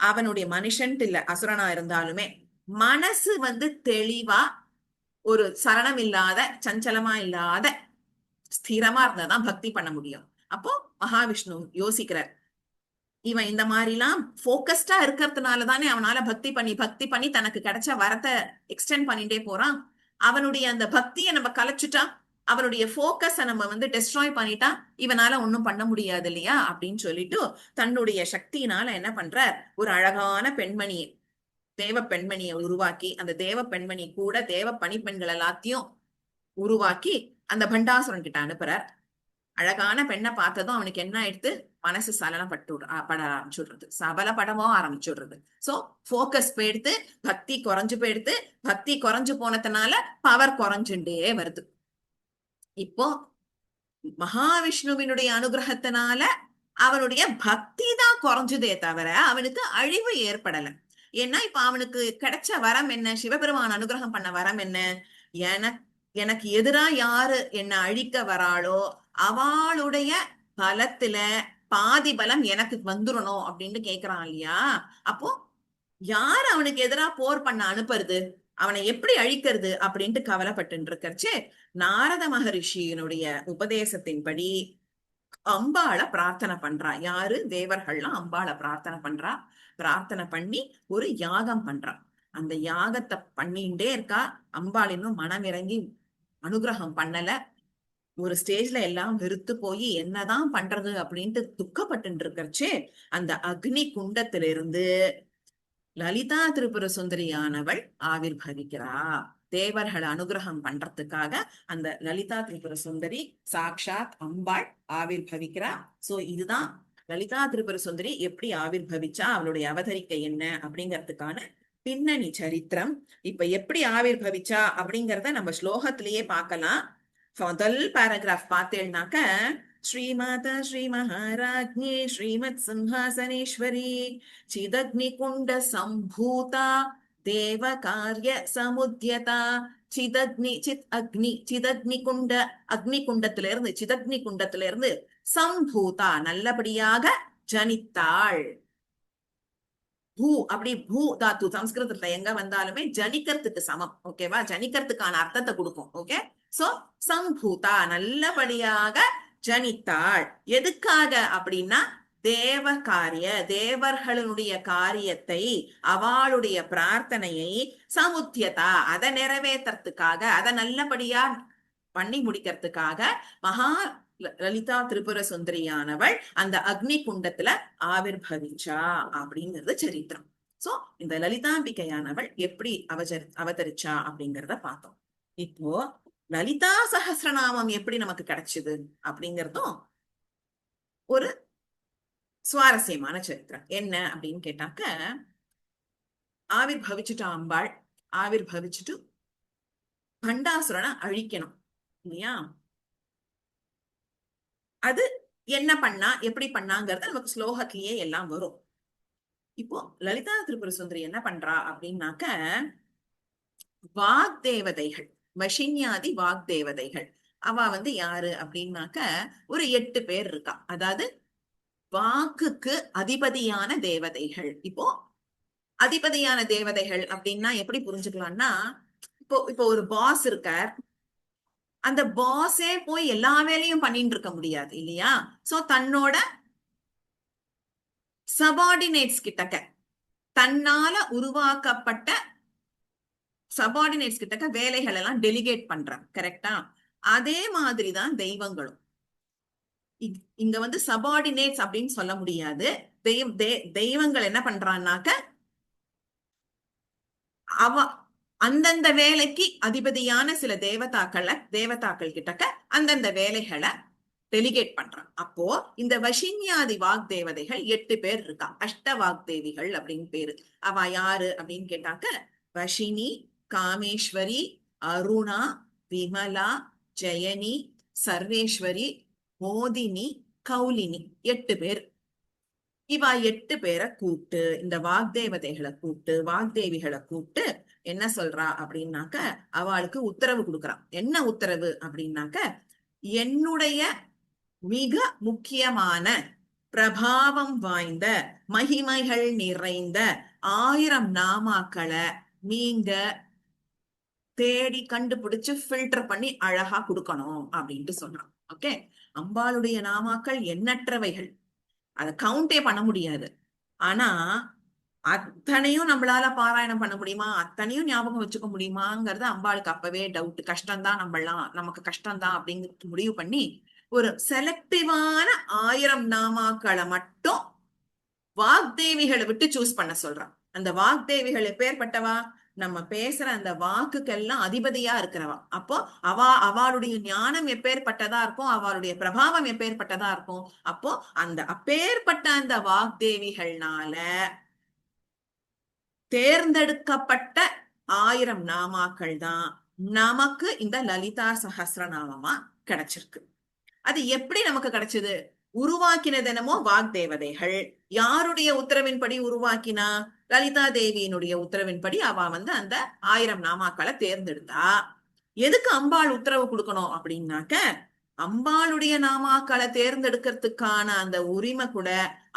அவனுடைய மனுஷன்ட்டு இல்ல, அசுரனா இருந்தாலுமே மனசு தெளிவா, ஒரு சலனம் இல்லாத, சஞ்சலமா இல்லாத, ஸ்திரமா இருந்தாதான் பக்தி பண்ண முடியும். அப்போ மகாவிஷ்ணு யோசிக்கிறார், இவன் இந்த மாதிரி எல்லாம் போக்கஸ்டா இருக்கிறதுனால தானே அவனால பக்தி பண்ணி தனக்கு கிடைச்ச வரத்தை எக்ஸ்டெண்ட் பண்ணிட்டே போறான். அவனுடைய அந்த பக்தியை நம்ம கலைச்சுட்டா, அவனுடைய போக்கஸ நம்ம டெஸ்ட்ராய் பண்ணிட்டா இவனால ஒன்னும் பண்ண முடியாது இல்லையா அப்படின்னு சொல்லிட்டு தன்னுடைய சக்தியினால என்ன பண்ற, ஒரு அழகான பெண்மணியை, தேவ பெண்மணியை உருவாக்கி, அந்த தேவ பெண்மணி கூட தேவ பணிப்பெண்கள் எல்லாத்தையும் உருவாக்கி அந்த பண்டாசுரன் கிட்ட அனுப்புறார். அழகான பெண்ணை பார்த்ததும் அவனுக்கு என்ன ஆயிடுத்து, மனசு பட ஆரம்பிச்சுடுறது, சபலப்படவும் ஆரம்பிச்சுடுறது. சோ போக்கஸ் போயிடுத்து, பக்தி குறைஞ்சு போனதுனால பவர் குறைஞ்சுட்டே வருது. இப்போ மகாவிஷ்ணுவினுடைய அனுகிரகத்தினால அவனுடைய பக்தி தான் குறைஞ்சதே தவிர அவனுக்கு அழிவு ஏற்படல. ஏன்னா இப்ப அவனுக்கு கிடைச்ச வரம் என்ன, சிவபெருமான் அனுகிரகம் பண்ண வரம் என்ன, எனக்கு எதிரா யாரு என்ன அழிக்க வராளோ அவளுடைய பலத்துல பாதி பலம் எனக்கு வந்துடணும் அப்படின்னு கேக்குறான் இல்லையா. அப்போ யார் அவனுக்கு எதிரா போர் பண்ண அனுப்புறது, அவனை எப்படி அழிக்கிறது அப்படின்ட்டு கவலைப்பட்டு இருக்கச்சு, நாரத மகரிஷியினுடைய உபதேசத்தின்படி அம்பாளை பிரார்த்தனை பண்றா. யாரு, தேவர்கள்லாம் அம்பாளை பிரார்த்தனை பண்ணி ஒரு யாகம் பண்றா. அந்த யாகத்தை பண்ணிட்டே இருக்கா. அம்பாள் இன்னும் மனம் இறங்கி அனுகிரகம் பண்ணல. ஒரு ஸ்டேஜ்ல எல்லாம் வெறுத்து போய் என்னதான் பண்றது அப்படின்ட்டு துக்கப்பட்டு இருக்கச்சு, அந்த அக்னி குண்டத்திலிருந்து லலிதா திரிபுர சுந்தரியானவள் ஆவிர்பவிக்கிறா. தேவர்கள் அனுகிரகம் பண்றதுக்காக அந்த லலிதா திரிபுர சுந்தரி சாக்ஷாத் அம்பாள் ஆவிர்பவிக்கிறா. சோ இதுதான் லலிதா திரிபுர சுந்தரி எப்படி ஆவிர்பவிச்சா, அவளுடைய அவதரிக்கை என்ன அப்படிங்கிறதுக்கான பின்னணி சரித்திரம். இப்ப எப்படி ஆவிர்பவிச்சா அப்படிங்கறத நம்ம ஸ்லோகத்திலேயே பார்க்கலாம். முதல் பேராகிராஃப் பார்த்தேன்னாக்க, ஸ்ரீமாதா ஸ்ரீ மகாராஜ்ஞி ஸ்ரீமத் சிம்ஹாசனேஸ்வரி சிதக்னிகுண்ட சம்பூதா தேவ காரிய சமுத்யதா அக்னி குண்டத்திலிருந்து சம்பூதா நல்லபடியாக ஜனித்தாள். பூ, அப்படி பூ தாத்து சம்ஸ்கிருதத்துல எங்க வந்தாலுமே ஜனிக்கிறதுக்கு சமம். ஓகேவா, ஜனிக்கிறதுக்கான அர்த்தத்தை கொடுக்கும். ஓகே, சோ சம்பூதா நல்லபடியாக ஜனித்தாள். எதுக்காக அப்படின்னா, தேவர்களுடைய காரியத்தை, அவளுடைய பிரார்த்தனையை சமுத்தியதா அதை நிறைவேற்றத்துக்காக, அதை நல்லபடியா பண்ணி முடிக்கிறதுக்காக மகா லலிதா திரிபுர சுந்தரியானவள் அந்த அக்னி குண்டத்துல ஆவிர்பவிச்சா அப்படிங்கிறது சரித்திரம். சோ இந்த லலிதாம்பிகையானவள் எப்படி அவதரிச்சா அப்படிங்கிறத பார்த்தோம். இப்போ லலிதா சஹஸ்ரநாமம் எப்படி நமக்கு கிடைச்சது அப்படிங்கிறதும் ஒரு சுவாரஸ்யமான சரித்திரம். என்ன அப்படின்னு கேட்டாக்க, ஆவிர்பவிச்சுட்டா அம்பாள், ஆவிர்பவிச்சுட்டு பண்டாசுரனை அழிக்கணும் இல்லையா. அது என்ன பண்ணா, எப்படி பண்ணாங்கிறது நமக்கு ஸ்லோகத்திலேயே எல்லாம் வரும். இப்போ லலிதா திரிபுர சுந்தரி என்ன பண்றா அப்படின்னாக்க, வாக்தேவதைகள், வஷின்யாதி வாக்தேவதைகள். அவ வந்து யாரு அப்படின்னாக்க ஒரு 8 பேர் இருக்கா. அதாவது வாக்குக்கு அதிபதியான தேவதைகள். இப்போ அதிபதியான தேவதைகள் அப்படின்னா எப்படி புரிஞ்சுக்கலாம்னா, இப்போ ஒரு பாஸ் இருக்கார். அந்த பாஸே போய் எல்லா வேலையும் பண்ணிட்டு இருக்க முடியாது இல்லையா? சோ தன்னோட சபார்டினேட்ஸ் கிட்டக்க, தன்னால உருவாக்கப்பட்ட சபார்டினேட்ஸ் கிட்டக்க வேலைகள் எல்லாம் டெலிகேட் பண்றாங்க. கரெக்டா? அதே மாதிரிதான் தெய்வங்களும். இங்க வந்து சபார்டினேட்ஸ் அப்படின்னு சொல்ல முடியாது. தெய்வங்கள் என்ன பண்றான்னாக்க, அவ அந்தந்த வேலைக்கு அதிபதியான சில தேவதாக்கள் கிட்டக்க அந்தந்த வேலைகளை டெலிகேட் பண்றான். அப்போ இந்த வஷின்யாதி வாக்தேவதைகள் 8 பேர் இருக்கா. அஷ்ட வாக்தேவிகள் அப்படின்னு பேரு. அவ யாரு அப்படின்னு கேட்டாக்க, வஷினி, காமேஸ்வரி, அருணா, விமலா, ஜெயனி, சர்வேஸ்வரி, மோதினி, கௌலினி, 8 பேர். இவா 8 பேரை கூப்பிட்டு, இந்த வாக்தேவதைகளை கூப்பிட்டு, வாக்தேவிகளை கூப்பிட்டு என்ன சொல்றா அப்படின்னாக்க, அவளுக்கு உத்தரவு கொடுக்கறான். என்ன உத்தரவு அப்படின்னாக்க, என்னுடைய மிக முக்கியமான பிரபாவம் வாய்ந்த மகிமைகள் நிறைந்த 1000 நாமாக்களை நீங்க தேடி கண்டுபிடிச்சு ஃபில்டர் பண்ணி அழகா கொடுக்கணும் அப்படின்ட்டு சொல்றான். ஓகே, அம்பாளுடைய நாமாக்கள் எண்ணற்றவைகள், அதை கவுண்டே பண்ண முடியாது. ஆனா அத்தனையும் நம்மளால பாராயணம் பண்ண முடியுமா, அத்தனையும் ஞாபகம் வச்சுக்க முடியுமாங்கிறது அம்பாளுக்கு அப்பவே டவுட். கஷ்டம்தான், நமக்கு கஷ்டம்தான் அப்படிங்கிறது முடிவு பண்ணி ஒரு செலக்டிவான 1000 நாமாக்களை மட்டும் வாக்தேவிகளை விட்டு சூஸ் பண்ண சொல்றான். அந்த வாக்தேவிகள் எப்பேற்பட்டவா? நம்ம பேசுற அந்த வாக்குக்கெல்லாம் அதிபதியா இருக்கிறவா. அப்போ அவளுடைய ஞானம் எப்பேற்பட்டதா இருக்கும், அவளுடைய பிரபாவம் எப்பேற்பட்டதா இருக்கும். அப்போ அந்த அப்பேற்பட்ட அந்த வாக்தேவிகள்னால தேர்ந்தெடுக்கப்பட்ட 1000 நாமாக்கள் தான் நமக்கு இந்த லலிதா சஹஸ்ரநாமமா கிடைச்சிருக்கு. அது எப்படி நமக்கு கிடைச்சது? உருவாக்கினது என்னமோ வாக்தேவதைகள். யாருடைய உத்தரவின்படி உருவாக்கினா? லலிதா தேவியினுடைய உத்தரவின்படி அவ வந்து அந்த 1000 நாமாக்களை தேர்ந்தெடுத்தா. எதுக்கு அம்பாள் உத்தரவு கொடுக்கணும் அப்படின்னாக்க, அம்பாளுடைய நாமாக்களை தேர்ந்தெடுக்கிறதுக்கான அந்த உரிமை கூட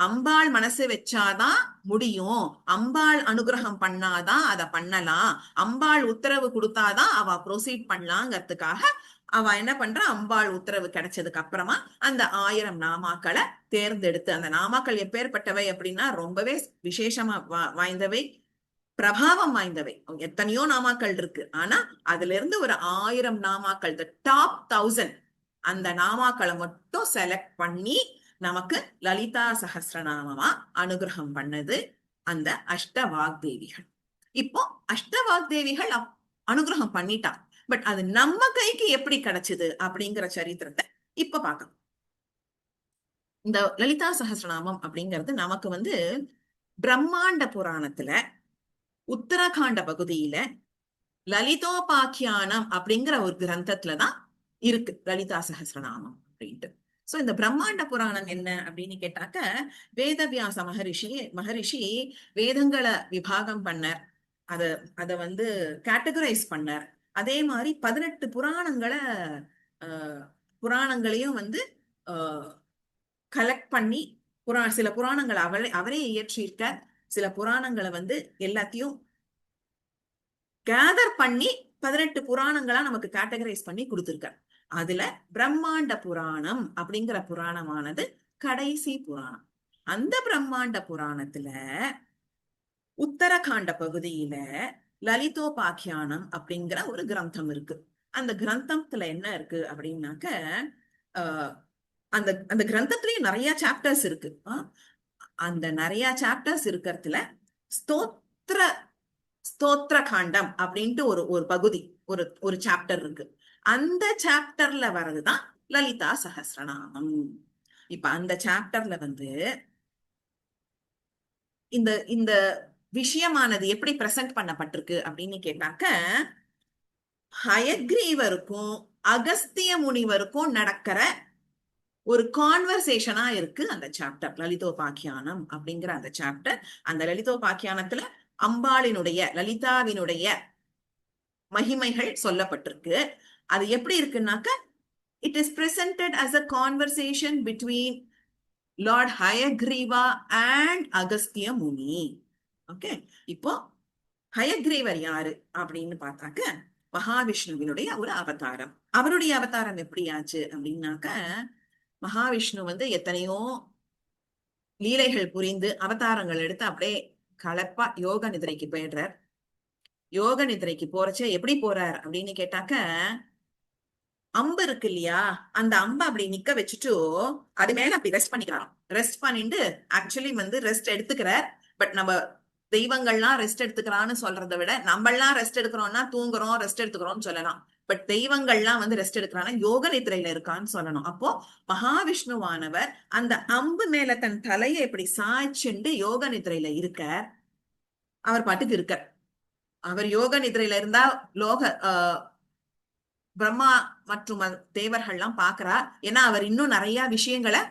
அம்பாள் மனசு வச்சாதான் முடியும். அம்பாள் அனுகிரகம் பண்ணாதான் அதை பண்ணலாம். அம்பாள் உத்தரவு கொடுத்தாதான் அவ ப்ரொசீட் பண்ணலாங்கிறதுக்காக அவ என்ன பண்றா, அம்பாள் உத்தரவு கிடைச்சதுக்கு அப்புறமா அந்த 1000 நாமாக்களை தேர்ந்தெடுத்து, அந்த நாமாக்கள் எப்பேற்பட்டவை அப்படின்னா ரொம்பவே விசேஷமா வாய்ந்தவை, பிரபாவம் வாய்ந்தவை. எத்தனையோ நாமாக்கள் இருக்கு. ஆனா அதுல இருந்து ஒரு 1000 நாமாக்கள், டாப் 1000 அந்த நாமாக்களை மட்டும் செலக்ட் பண்ணி நமக்கு லலிதா சஹஸ்ரநாமமா அனுகிரகம் பண்ணது அந்த அஷ்டவாக்தேவிகள். இப்போ அஷ்டவாக்தேவிகள் அனுகிரகம் பண்ணிட்டா. பட் அது நம்ம கைக்கு எப்படி கிடைச்சது அப்படிங்கிற சரித்திரத்தை இப்ப பார்க்கணும். இந்த லலிதா சஹஸ்ரநாமம் அப்படிங்கிறது நமக்கு வந்து பிரம்மாண்ட புராணத்துல உத்தரகாண்ட பகுதியில லலிதோபாக்கியானம் அப்படிங்கிற ஒரு கிரந்தத்துலதான் இருக்கு லலிதா சஹஸ்ரநாமம் அப்படின்ட்டு. சோ இந்த பிரம்மாண்ட புராணம் என்ன அப்படின்னு கேட்டாக்க, வேதவியாச மகரிஷி வேதங்களை விபாகம் பண்ணார். அத வந்து கேட்டகரைஸ் பண்ணார். அதே மாதிரி 18 புராணங்களையும் வந்து கலெக்ட் பண்ணி சில புராணங்களை அவரே இயற்றியிருக்க, சில புராணங்களை வந்து எல்லாத்தையும் கேதர் பண்ணி 18 புராணங்களா நமக்கு கேட்டகரைஸ் பண்ணி கொடுத்திருக்கார். அதுல பிரம்மாண்ட புராணம் அப்படிங்கிற புராணமானது கடைசி புராணம். அந்த பிரம்மாண்ட புராணத்துல உத்தரகாண்ட பகுதியில லலிதோபாக்கியானம் அப்படிங்கிற ஒரு கிரந்தம் இருக்கு. அந்த கிரந்தத்துல என்ன இருக்கு அப்படின்னாக்க, அந்த அந்த கிரந்தத்திலேயே நிறைய சாப்டர்ஸ் இருக்கு. அந்த நிறைய சாப்டர்ஸ் இருக்கிறதுல ஸ்தோத்திர காண்டம் அப்படின்ட்டு ஒரு பகுதி, ஒரு சாப்டர் இருக்கு. அந்த சாப்டர்ல வர்றதுதான் லலிதா சஹஸ்ரநாமம். இப்ப அந்த சாப்டர்ல வந்து இந்த இந்த விஷயமானது எப்படி பிரசன்ட் பண்ணப்பட்டிருக்கு அப்படின்னு கேட்டாக்க, ஹயக்ரீவருக்கும் அகஸ்திய முனிவருக்கும் நடக்கிற ஒரு கான்வர்சேஷனா இருக்கு அந்த சாப்டர், லலிதோபாக்கியானம் அப்படிங்கிற அந்த சாப்டர். அந்த லலிதோபாக்கியானத்துல அம்பாளினுடைய, லலிதாவினுடைய மகிமைகள் சொல்லப்பட்டிருக்கு. அது எப்படி இருக்குன்னாக்க, it is presented as a conversation between Lord Hayagriva and Agastya Muni. Okay, இப்போ ஹயக்ரீவர் யாரு அப்படின்னு பார்த்தாக்க மகாவிஷ்ணுவினுடைய ஒரு அவதாரம். அவருடைய அவதாரம் எப்படி ஆச்சு அப்படின்னாக்க, மகாவிஷ்ணு வந்து எத்தனையோ லீலைகள் புரிந்து அவதாரங்கள் எடுத்து அப்படியே கலப்பா யோக நிதிரைக்கு போயிடுறார். யோக நிதிரைக்கு போறச்சே எப்படி போறார் அப்படின்னு கேட்டாக்க, அம்பு இருக்கு இல்லையா, அந்த அம்பை அப்படி நிக்க வச்சுட்டு அது மேல அப்படி ரெஸ்ட் பண்ணிக்கலாம். ரெஸ்ட் பண்ணிட்டு ஆக்சுவலி வந்து ரெஸ்ட் எடுத்துக்கிறார். பட் நம்ம தெய்வங்கள்லாம் ரெஸ்ட் எடுத்துக்கிறான்னு சொல்றதை விட நம்மளாம் ரெஸ்ட் எடுக்கிறோம்னா தூங்குறோம், ரெஸ்ட் எடுத்துக்கிறோம்னு சொல்லலாம். பட் தெய்வங்கள்லாம் வந்து ரெஸ்ட் எடுக்கிறான்னா யோக நிதிரையில இருக்கான்னு சொல்லணும். அப்போ மகாவிஷ்ணுவானவர் அந்த அம்பு மேல தன் தலையை இப்படி சாய்ச்சுண்டு யோக நிதிரையில இருக்க, அவர் பாட்டுக்கு இருக்க. அவர் யோக நிதிரையில இருந்தா லோக பிரம்மா மற்றும் தேவர்கள்லாம் பாக்குறா. ஏன்னா அவர் இன்னும் நிறைய விஷயங்களை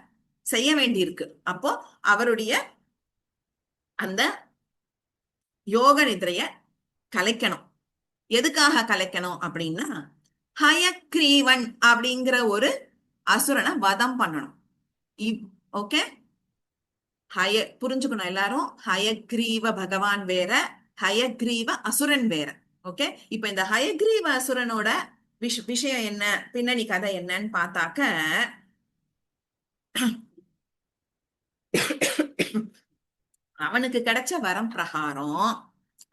செய்ய வேண்டி இருக்கு. அப்போ அவருடைய அந்த யோக நிதிரைய கலைக்கணும். எதுக்காக கலைக்கணும் அப்படின்னா, ஹயக்ரீவன் அப்படிங்கிற ஒரு அசுரனை வதம் பண்ணணும். ஓகே, புரிஞ்சுக்கணும் எல்லாரும். ஹயக்ரீவ பகவான் வேற, ஹயக்ரீவ அசுரன் வேற. ஓகே, இப்ப இந்த ஹயக்ரீவ அசுரனோட விஷயம் என்ன, பின்னணி கதை என்னன்னு பார்த்தாக்க, அவனுக்கு கிடைச்ச வரம் பிரகாரம்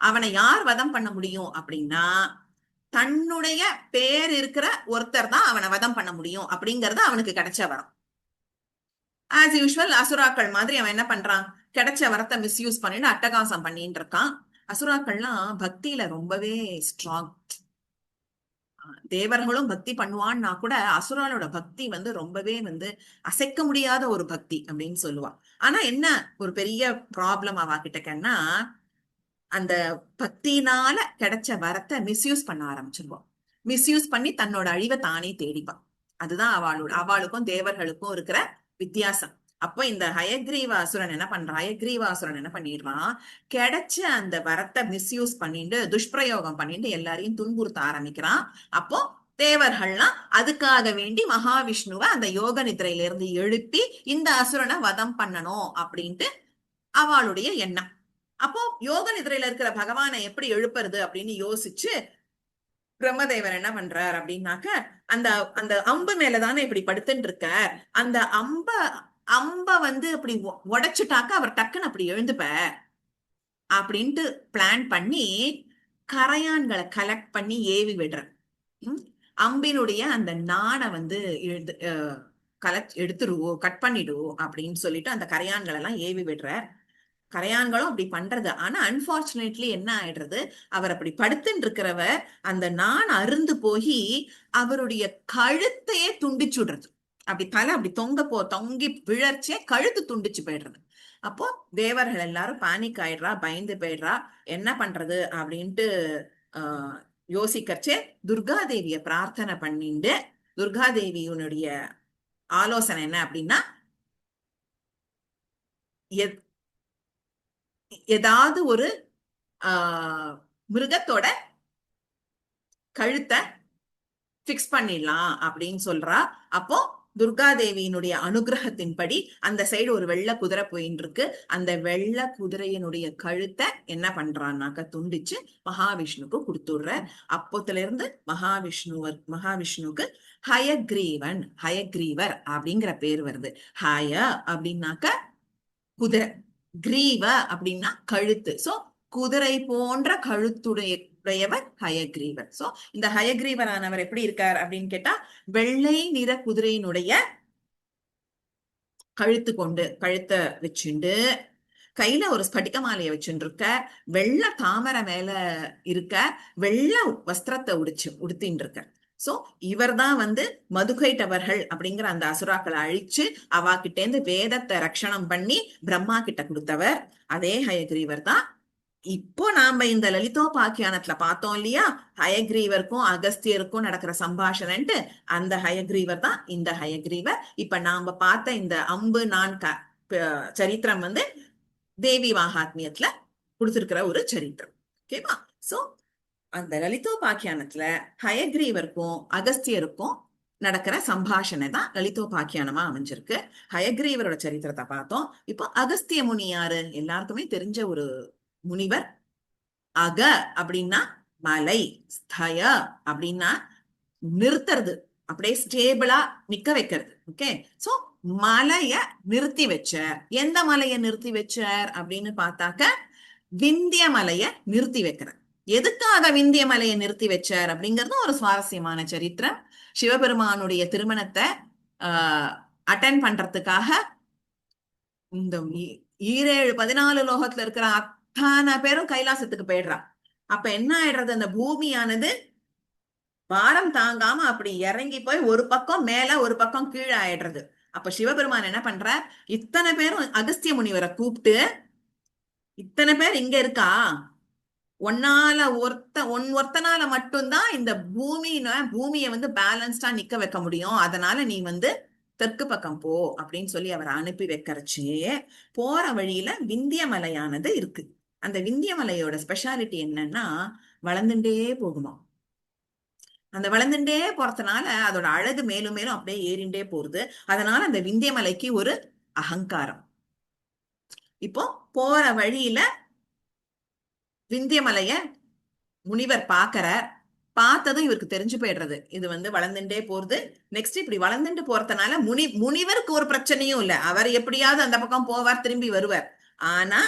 அவனை யார் வதம் பண்ண முடியும் அப்படின்னா, தன்னுடைய பேர் இருக்கிற ஒருத்தர் தான் அவனை வதம் பண்ண முடியும் அப்படிங்கறது அவனுக்கு கிடைச்ச வரம். ஆஸ் யூஸ்வல் அசுராக்கள் மாதிரி அவன் என்ன பண்றான், கிடைச்ச வரத்தை மிஸ்யூஸ் பண்ணிட்டு அட்டகாசம் பண்ணிட்டு இருக்கான். அசுராக்கள்லாம் பக்தியில ரொம்பவே ஸ்ட்ராங். தேவர்களும் பக்தி பண்ணுவான்னா கூட அசுராலோட பக்தி வந்து ரொம்பவே வந்து அசைக்க முடியாத ஒரு பக்தி அப்படின்னு சொல்லுவா. ஆனா என்ன ஒரு பெரிய ப்ராப்ளம் அவ கிட்டக்கன்னா, அந்த பக்தினால கிடைச்ச வரத்தை மிஸ்யூஸ் பண்ண ஆரம்பிச்சிருவோம். மிஸ்யூஸ் பண்ணி தன்னோட அழிவை தானே தேடிப்பான். அதுதான் அவளுக்கும் தேவர்களுக்கும் இருக்கிற வித்தியாசம். அப்போ இந்த ஹயக்ரீவ அசுரன் என்ன பண்றான், ஹயக்ரீவ அசுரன் என்ன பண்ணிடுறான், கிடைச்ச அந்த வரத்தை மிஸ்யூஸ் பண்ணிட்டு துஷ்பிரயோகம் பண்ணிட்டு எல்லாரையும் துன்புறுத்த ஆரம்பிக்கிறான். அப்போ தேவர்கள்லாம் அதுக்காக வேண்டி மகாவிஷ்ணுவை அந்த யோக நிதிரையில இருந்து எழுப்பி இந்த அசுரனை வதம் பண்ணணும் அப்படின்ட்டு அவளுடைய எண்ணம். அப்போ யோக நிதிரையில இருக்கிற பகவானை எப்படி எழுப்புறது அப்படின்னு யோசிச்சு பிரம்மதேவர் என்ன பண்றார் அப்படின்னாக்க, அந்த அந்த அம்பு மேலதானே இப்படி படுத்துட்டு இருக்க, அந்த அம்ப வந்து அப்படி உடைச்சுட்டாக்க அவர் டக்குன்னு அப்படி எழுந்துப்ப அப்படின்ட்டு பிளான் பண்ணி கரையான்களை கலெக்ட் பண்ணி ஏவி விடுற. அம்பினுடைய அந்த நாணை வந்து எடுத்துருவோம், கட் பண்ணிடுவோம் அப்படின்னு சொல்லிட்டு அந்த கரையான்கள் எல்லாம் ஏவி விடுற. கரையான்களும் அப்படி பண்றது. ஆனா அன்பார்ச்சுனேட்லி என்ன ஆயிடுறது, அவர் அப்படி படுத்துட்டு இருக்கிறவர் அந்த நான் அருந்து போய் அவருடைய கழுத்தையே துண்டிச்சு விடுறது. அப்படி தலை அப்படி தொங்கி விழர்ச்சே கழுத்து துண்டிச்சு போயிடுறது. அப்போ தேவர்கள் எல்லாரும் பானிக் ஆயிடுறா, பயந்து போயிடுறா. என்ன பண்றது அப்படின்ட்டு யோசிக்கச்சே துர்காதேவிய பிரார்த்தனை பண்ணிட்டு, துர்காதேவியுடைய ஆலோசனை என்ன அப்படின்னா, ஏதாவது ஒரு மிருகத்தோட கழுத்தை பிக்ஸ் பண்ணிடலாம் அப்படின்னு சொல்றா. அப்போ துர்காதேவியினுடைய அனுகிரகத்தின்படி அந்த சைடு ஒரு வெள்ளை குதிரை போயின்னு இருக்கு. அந்த வெள்ளை குதிரையினுடைய கழுத்தை என்ன பண்றான்னாக்க துண்டிச்சு மகாவிஷ்ணுக்கு கொடுத்துடுற. அப்போத்துல இருந்து மகாவிஷ்ணுவுக்கு ஹயக்ரீவர் அப்படிங்கிற பேர் வருது. ஹய அப்படின்னாக்க குதிரை, கிரீவ அப்படின்னா கழுத்து. சோ குதிரை போன்ற கழுத்துடையவர் ஹயக்ரீவர். சோ இந்த ஹயக்ரீவரானவர் எப்படி இருக்கார் அப்படின்னு கேட்டா, வெள்ளை நிற குதிரையினுடைய கழுத்தை வச்சுண்டு கையில ஒரு ஸ்படிக மாலையை வச்சுட்டு இருக்க, வெள்ள தாமரை மேல இருக்க, வெள்ள வஸ்திரத்தை உடுத்தின்னு இருக்க. சோ இவர் தான் வந்து மதுகைட்டவர்கள் அப்படிங்கிற அந்த அசுராக்களை அழிச்சு அவாகிட்ட இருந்து வேதத்தை ரட்சணம் பண்ணி பிரம்மா கிட்ட கொடுத்தவர் அதே ஹயக்ரீவர் தான். இப்போ நாம இந்த லலிதோபாக்கியானத்துல பார்த்தோம் இல்லையா, ஹயக்ரீவருக்கும் அகஸ்தியருக்கும் நடக்கிற சம்பாஷணன்ட்டு, அந்த ஹயக்ரீவர் தான் இந்த ஹயக்ரீவர். இப்ப நாம பார்த்த இந்த அம்பு நான் சரித்திரம் வந்து தேவி மகாத்மியத்துல கொடுத்திருக்கிற ஒரு சரித்திரம். ஓகேவா? சோ அந்த லலிதோபாக்கியானத்துல ஹயக்ரீவருக்கும் அகஸ்தியருக்கும் நடக்கிற சம்பாஷணை தான் லலிதோபாக்கியானமா அமைஞ்சிருக்கு. ஹயக்ரீவரோட சரித்திரத்தை பார்த்தோம். இப்போ அகஸ்திய முனி யாரு? எல்லாருக்குமே தெரிஞ்ச ஒரு முனிவர். அக அப்படின்னா மலை, ஸ்தய அப்படின்னா நிறுத்துறது, அப்படியே ஸ்டேபிளா நிக்க வைக்கிறது. ஓகே, சோ மலைய நிறுத்தி வச்சார். எந்த மலைய நிறுத்தி வச்சார் அப்படின்னு பார்த்தாக்க விந்திய மலைய நிறுத்தி வைக்கிறார். எதுக்காக விந்திய மலையை நிறுத்தி வச்சார் அப்படிங்கிறது ஒரு சுவாரஸ்யமான சரித்திரம். சிவபெருமானுடைய திருமணத்தை அட்டன் பண்றதுக்காக இந்த 14 லோகத்துல இருக்கிற அத்தனை பேரும் கைலாசத்துக்கு போயிடுறா. அப்ப என்ன ஆயிடுறது, அந்த பூமியானது பாரம் தாங்காம அப்படி இறங்கி போய் ஒரு பக்கம் மேல ஒரு பக்கம் கீழே ஆயிடுறது. அப்ப சிவபெருமான் என்ன பண்ற, இத்தனை பேரும் அகஸ்திய முனிவரை கூப்பிட்டு, இத்தனை பேர் இங்க இருக்கா, ஒருத்தனால மட்டும்தான் இந்த பூமியை பேலன்ஸ்டா நிக்க வைக்க முடியும். அதனால நீ தெற்கு பக்கம் போ அப்படின்னு சொல்லி அவரை அனுப்பி வைக்கிறச்சே போற வழியில விந்திய மலையானது இருக்கு. அந்த விந்திய மலையோட ஸ்பெஷாலிட்டி என்னன்னா வளர்ந்துட்டே போகுமா. அந்த வளர்ந்துட்டே போறதுனால அதோட அழகு மேலும் மேலும் அப்படியே ஏறிண்டே போறது. அதனால அந்த விந்திய மலைக்கு ஒரு அகங்காரம். இப்போ போற வழியில விந்திய மலைய முனிவர் பாக்குறார். பார்த்ததும் இவருக்கு தெரிஞ்சு போயிடுறது, இது வளர்ந்துட்டே போறது. நெக்ஸ்ட் இப்படி வளர்ந்துட்டு போறதுனால முனிவருக்கு ஒரு பிரச்சனையும் இல்லை. அவர் எப்படியாவது அந்த பக்கம் போவார், திரும்பி வருவார். ஆனா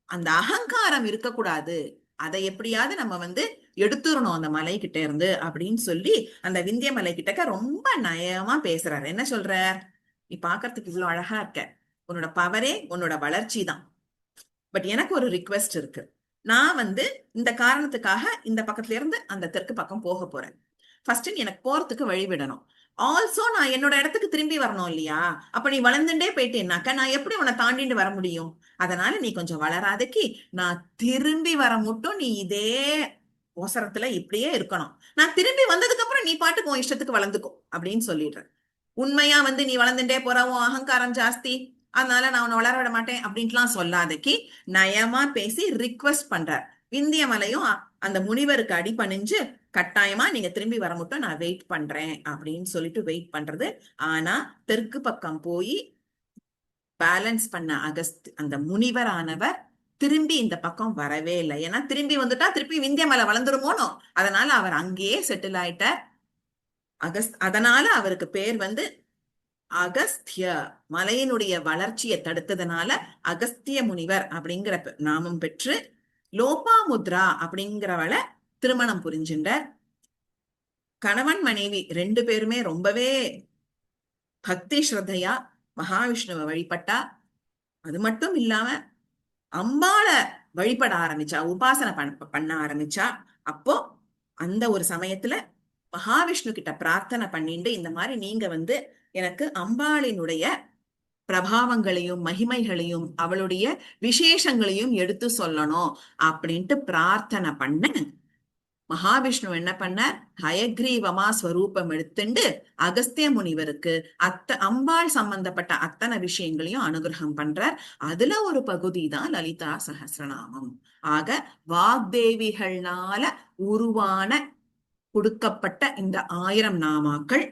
அந்த அகங்காரம் இருக்கக்கூடாது. அதை எப்படியாவது நம்ம எடுத்துடணும் அந்த மலை கிட்ட இருந்து அப்படின்னு சொல்லி அந்த விந்திய மலை கிட்டக்க ரொம்ப நயமா பேசுறாரு. என்ன சொல்றார், நீ பாக்குறதுக்கு இவ்வளவு அழகா இருக்க, உன்னோட பவரே உன்னோட வளர்ச்சி தான். பட் எனக்கு ஒரு ரிக்வெஸ்ட் இருக்கு. நான் இந்த காரணத்துக்காக இந்த பக்கத்துல இருந்து அந்த தெற்கு பக்கம் போக போறேன். ஃபர்ஸ்ட் எனக்கு போறதுக்கு வழி விடணும். ஆல்சோ நான் என்னோட இடத்துக்கு திரும்பி வரணும் இல்லையா? அப்ப நீ வளர்ந்துட்டே போயிட்டேன்னாக்க நான் எப்படி உன்னை தாண்டிட்டு வர முடியும்? அதனால நீ கொஞ்சம் வளராதக்கி நான் திரும்பி வர மட்டும் நீ இதே அவசரத்துல இப்படியே இருக்கணும். நான் திரும்பி வந்ததுக்கு அப்புறம் நீ பாட்டுக்கு உன் இஷ்டத்துக்கு வளர்ந்துக்கும் அப்படின்னு சொல்லிடுறேன். உண்மையா நீ வளர்ந்துட்டே போற, உன் அகங்காரம் ஜாஸ்தி, அதனால நான் உன்னை வளர விட மாட்டேன் அப்படின்ட்டுலாம் சொல்லாதக்கி நயமா பேசி ரிக்வெஸ்ட் பண்றார். விந்திய மலையும் அந்த முனிவருக்கு அடிபணிஞ்சு கட்டாயமா நீங்க திரும்பி வர மட்டும் நான் வெயிட் பண்றேன் அப்படின்னு சொல்லிட்டு வெயிட் பண்றது. ஆனா தெற்கு பக்கம் போய் பேலன்ஸ் பண்ண அந்த முனிவரானவர் திரும்பி இந்த பக்கம் வரவே இல்லை. ஏன்னா திரும்பி வந்துட்டா திருப்பி விந்திய மலை வளர்ந்துருமோனோ, அதனால அவர் அங்கேயே செட்டில் ஆயிட்டார். அதனால அவருக்கு பேர் அகஸ்திய. மலையினுடைய வளர்ச்சியை தடுத்ததுனால அகஸ்திய முனிவர் அப்படிங்கிற நாமம் பெற்று லோபாமுத்ரா அப்படிங்கிறவளை திருமணம் புரிஞ்சின்றார். கணவன் மனைவி 2 பேருமே ரொம்பவே பக்தி ஸ்ரத்தையா மகாவிஷ்ணுவை வழிபட்டா. அது மட்டும் இல்லாம அம்பாள வழிபட ஆரம்பிச்சா, உபாசனை பண்ண ஆரம்பிச்சா. அப்போ அந்த ஒரு சமயத்துல மகாவிஷ்ணு கிட்ட பிரார்த்தனை பண்ணிட்டு, இந்த மாதிரி நீங்க எனக்கு அம்பாளினுடைய பிரபாவங்களையும் மகிமைகளையும் அவளுடைய விசேஷங்களையும் எடுத்து சொல்லணும் அப்படின்ட்டு பிரார்த்தனை பண்ண மகாவிஷ்ணு என்ன பண்ணார், ஹயக்ரீவமா ஸ்வரூபம் எடுத்துண்டு அகஸ்திய முனிவருக்கு அம்பாள் சம்பந்தப்பட்ட அத்தனை விஷயங்களையும் அனுகிரகம் பண்றார். அதுல ஒரு பகுதி தான் லலிதா சஹஸ்ரநாமம். ஆக வாக்தேவிகள்னால உருவான கொடுக்கப்பட்ட இந்த 1000 நாமாக்கள்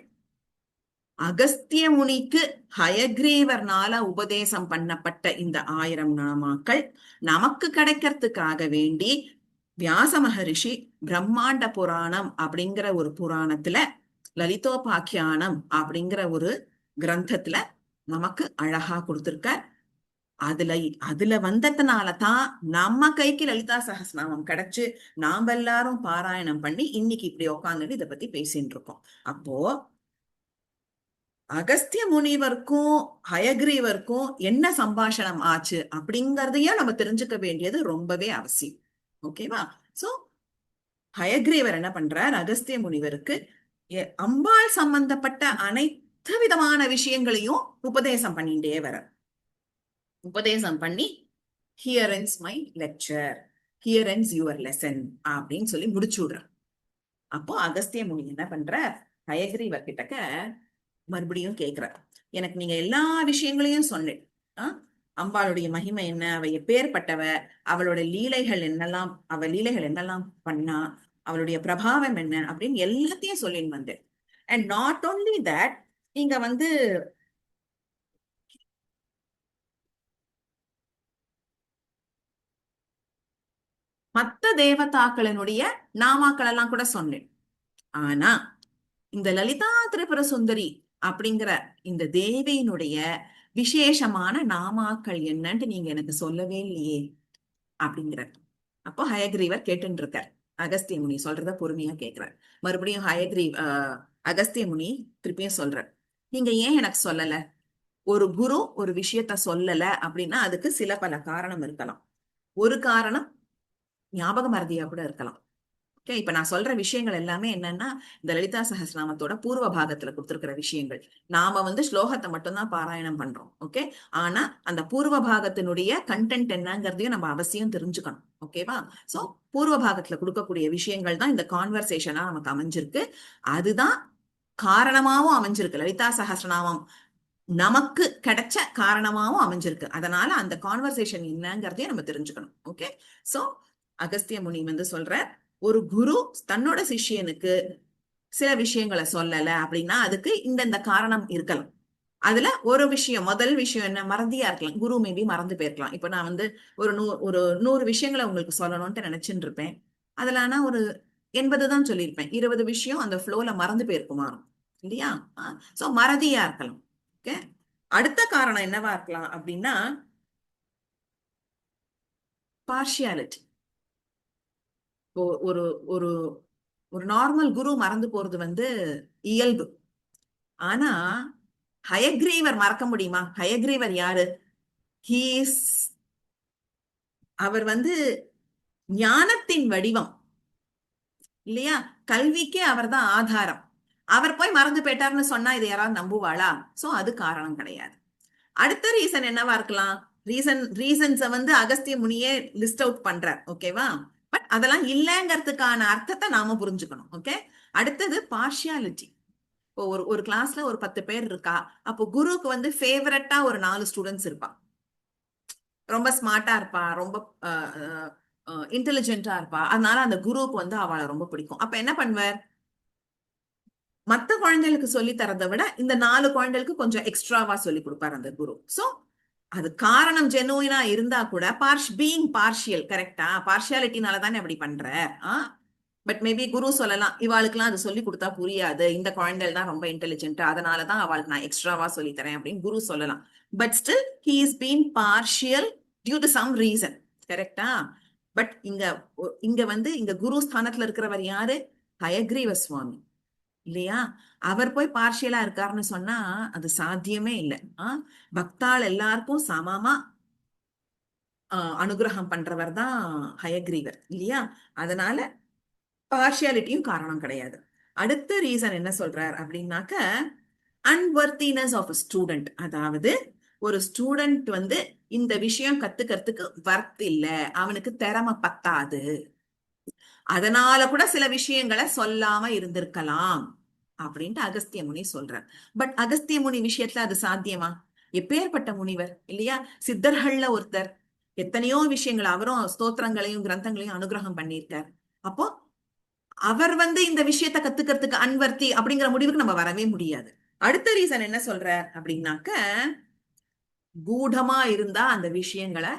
அகஸ்திய முனிக்கு ஹயக்ரீவர்னால உபதேசம் பண்ணப்பட்ட இந்த 1000 நாமாக்கள் நமக்கு கிடைக்கிறதுக்காக வேண்டி வியாச மகரிஷி பிரம்மாண்ட புராணம் அப்படிங்கிற ஒரு புராணத்துல லலிதோபாக்கியானம் அப்படிங்கிற ஒரு கிரந்தத்துல நமக்கு அழகா கொடுத்திருக்க. அதுல வந்ததுனாலதான் நம்ம கைக்கு லலிதா சஹஸ்ரநாமம் கிடைச்சு நாம எல்லாரும் பாராயணம் பண்ணி இன்னைக்கு இப்படி உட்காந்துட்டு இதை பத்தி பேசிட்டு இருக்கோம். அப்போ அகஸ்திய முனிவருக்கும் ஹயக்ரீவருக்கும் என்ன சம்பாஷணம் ஆச்சு அப்படிங்கறதையும் நம்ம தெரிஞ்சுக்க வேண்டியது ரொம்பவே அவசியம். ஓகேவா? சோ ஹயக்ரீவர் என்ன பண்றார், அகஸ்திய முனிவருக்கு அம்பாள் சம்பந்தப்பட்ட அனைத்து விதமான விஷயங்களையும் உபதேசம் பண்ணிட்டே வர. உபதேசம் பண்ணி here ends my lecture, here ends your lesson அப்படின்னு சொல்லி முடிச்சு விடுற. அப்போ அகஸ்திய முனி என்ன பண்ற, ஹயக்ரீவர் கிட்டக்க மறுபடியும் கேட்கிறார், எனக்கு நீங்க எல்லா விஷயங்களையும் சொன்னேன். அம்பாளுடைய மகிமை என்ன, அவ எப்பேற்பட்டவ, அவளோட லீலைகள் என்னெல்லாம், அவ லீலைகள் என்னெல்லாம் பண்ணா, அவளுடைய பிரபாவம் என்ன அப்படின்னு எல்லாத்தையும் சொல்லின்னு வந்தேன். அண்ட் நாட் ஓன்லி தட், நீங்க வந்து மத்த தேவதாக்களினுடைய நாமாக்கள் எல்லாம் கூட சொன்னேன். ஆனா இந்த லலிதா திரிபுர சுந்தரி அப்படிங்கிற இந்த தேவியினுடைய விசேஷமான நாமாக்கள் என்னன்னு நீங்க எனக்கு சொல்லவே இல்லையே அப்படிங்கிற. அப்போ ஹயக்ரீவர் கேட்டுட்டு இருக்கார். அகஸ்திய முனி சொல்றத பொறுமையா கேட்கிறார். மறுபடியும் அகஸ்திய முனி திருப்பியும் சொல்றார், நீங்க ஏன் எனக்கு சொல்லல? ஒரு குரு ஒரு விஷயத்த சொல்லல அப்படின்னா அதுக்கு சில பல காரணம் இருக்கலாம். ஒரு காரணம் ஞாபக மறதியா கூட இருக்கலாம். ஓகே, இப்ப நான் சொல்ற விஷயங்கள் எல்லாமே என்னன்னா இந்த லலிதா சஹஸ்ரநாமத்தோட பூர்வ பாகத்துல கொடுத்திருக்கிற விஷயங்கள். நாம வந்து ஸ்லோகத்தை மட்டும்தான் பாராயணம் பண்றோம். ஓகே, ஆனா அந்த பூர்வ பாகத்தினுடைய கண்டென்ட் என்னங்கிறதையும் நம்ம அவசியம் தெரிஞ்சுக்கணும். ஓகேவா? சோ பூர்வ பாகத்துல கொடுக்கக்கூடிய விஷயங்கள் தான் இந்த கான்வர்சேஷனா நமக்கு அமைஞ்சிருக்கு. அதுதான் காரணமாவும் அமைஞ்சிருக்கு. லலிதா சஹஸ்ரநாமம் நமக்கு கிடைச்ச காரணமாவும் அமைஞ்சிருக்கு. அதனால அந்த கான்வர்சேஷன் என்னங்கிறதையும் நம்ம தெரிஞ்சுக்கணும். ஓகே, சோ அகஸ்திய முனி வந்து சொல்ற, ஒரு குரு தன்னோட சிஷ்யனுக்கு சில விஷயங்களை சொல்லல அப்படின்னா அதுக்கு இந்த காரணம் இருக்கலாம். அதுல ஒரு விஷயம், முதல் விஷயம் என்ன, மறதியா இருக்கலாம். குரு மேபி மறந்து போயிருக்கலாம். இப்ப நான் வந்து ஒரு 100 விஷயங்களை உங்களுக்கு சொல்லணும்ட்டு நினைச்சுட்டு இருப்பேன். அதுல ஆனா ஒரு 80 தான் சொல்லியிருப்பேன். 20 விஷயம் அந்த ஃப்ளோல மறந்து போயிருக்குமா இல்லையா? சோ மறதியா இருக்கலாம். ஓகே, அடுத்த காரணம் என்னவா இருக்கலாம் அப்படின்னா பார்ஷியாலிட்டி. ஒரு ஒரு ஒரு நார்மல் குரு மறந்து போறது வந்து இயல்பு. ஆனா ஹயக்ரீவர் மறக்க முடியுமா? ஹயக்ரீவர் யாரு? ஹீஸ் அவர் வந்து ஞானத்தின் வடிவம் இல்லையா? கல்விக்கே அவர் தான் ஆதாரம். அவர் போய் மறந்து போயிட்டார்னு சொன்னா இதை யாராவது நம்புவாளா? சோ அது காரணம் கிடையாது. அடுத்த ரீசன் என்னவா இருக்கலாம்? ரீசன்ஸ வந்து அகஸ்திய முனியே லிஸ்ட் அவுட் பண்றார். ஓகேவா? பட் அதெல்லாம் இல்லைங்கிறதுக்கான அர்த்தத்தை நாம புரிஞ்சுக்கணும். ஓகே, அடுத்தது பார்ஷியாலிட்டி. இப்போ ஒரு கிளாஸ்ல ஒரு 10 பேர் இருக்கா, அப்போ குருவுக்கு வந்து ஃபேவரட்டா ஒரு 4 ஸ்டூடெண்ட்ஸ் இருப்பா. ரொம்ப ஸ்மார்ட்டா இருப்பா, ரொம்ப இன்டெலிஜென்ட்டா இருப்பா. அதனால அந்த குருவுக்கு வந்து அவளை ரொம்ப பிடிக்கும். அப்ப என்ன பண்ணுவார்? மத்த குழந்தைகளுக்கு சொல்லி தரதை விட இந்த 4 குழந்தைகளுக்கு கொஞ்சம் எக்ஸ்ட்ராவா சொல்லி கொடுப்பாரு அந்த குரு. சோ அது காரணம் ஜெனுவினா இருந்தா கூட பீயிங் பார்ஷியல், கரெக்டா? பார்ஷியாலிட்டினால தானே அப்படி பண்ற. பட் மேபி குரு சொல்லலாம், இவாளுக்குலாம் அது சொல்லி கொடுத்தா புரியாது, இந்த குழந்தைகள் தான் ரொம்ப இன்டெலிஜென்ட், அதனாலதான் அவளுக்கு நான் எக்ஸ்ட்ராவா சொல்லி தரேன் அப்படின்னு குரு சொல்லலாம். But still he is been partial due to some reason, கரெக்டா? பட் இங்க வந்து இங்க குரு ஸ்தானத்துல இருக்கிறவர் யாரு? ஹயக்ரீவ சுவாமி இல்லையா? அவர் போய் பார்ஷியலா இருக்காருன்னு சொன்னா அது சாத்தியமே இல்லை. பக்தாள் எல்லாருக்கும் சமமா அனுகிரகம் பண்றவர் தான் ஹயக்ரீவர் இல்லையா? அதனால பார்ஷியாலிட்டியும் காரணம் கிடையாது. அடுத்த ரீசன் என்ன சொல்றார் அப்படின்னாக்க அன்வர்த்தினஸ் ஆஃப் ஸ்டூடெண்ட். அதாவது ஒரு ஸ்டூடெண்ட் வந்து இந்த விஷயம் கத்துக்கிறதுக்கு வர்த் இல்ல, அவனுக்கு திறமை பத்தாது, அதனால கூட சில விஷயங்களை சொல்லாம இருந்திருக்கலாம் அப்படின்ட்டு அகஸ்திய முனி சொல்றார். பட் அகஸ்திய முனி விஷயத்துல அது சாத்தியமா? எப்பேற்பட்ட முனிவர் இல்லையா? சித்தர்கள்ல ஒருத்தர். எத்தனையோ விஷயங்கள் அவரும் ஸ்தோத்திரங்களையும் கிரந்தங்களையும் அனுகிரகம் பண்ணியிருக்கார். அப்போ அவர் வந்து இந்த விஷயத்த கத்துக்கிறதுக்கு அன்வர்த்தி அப்படிங்கிற முடிவுக்கு நம்ம வரவே முடியாது. அடுத்த ரீசன் என்ன சொல்ற அப்படின்னாக்க, கூடமா இருந்தா அந்த விஷயங்களை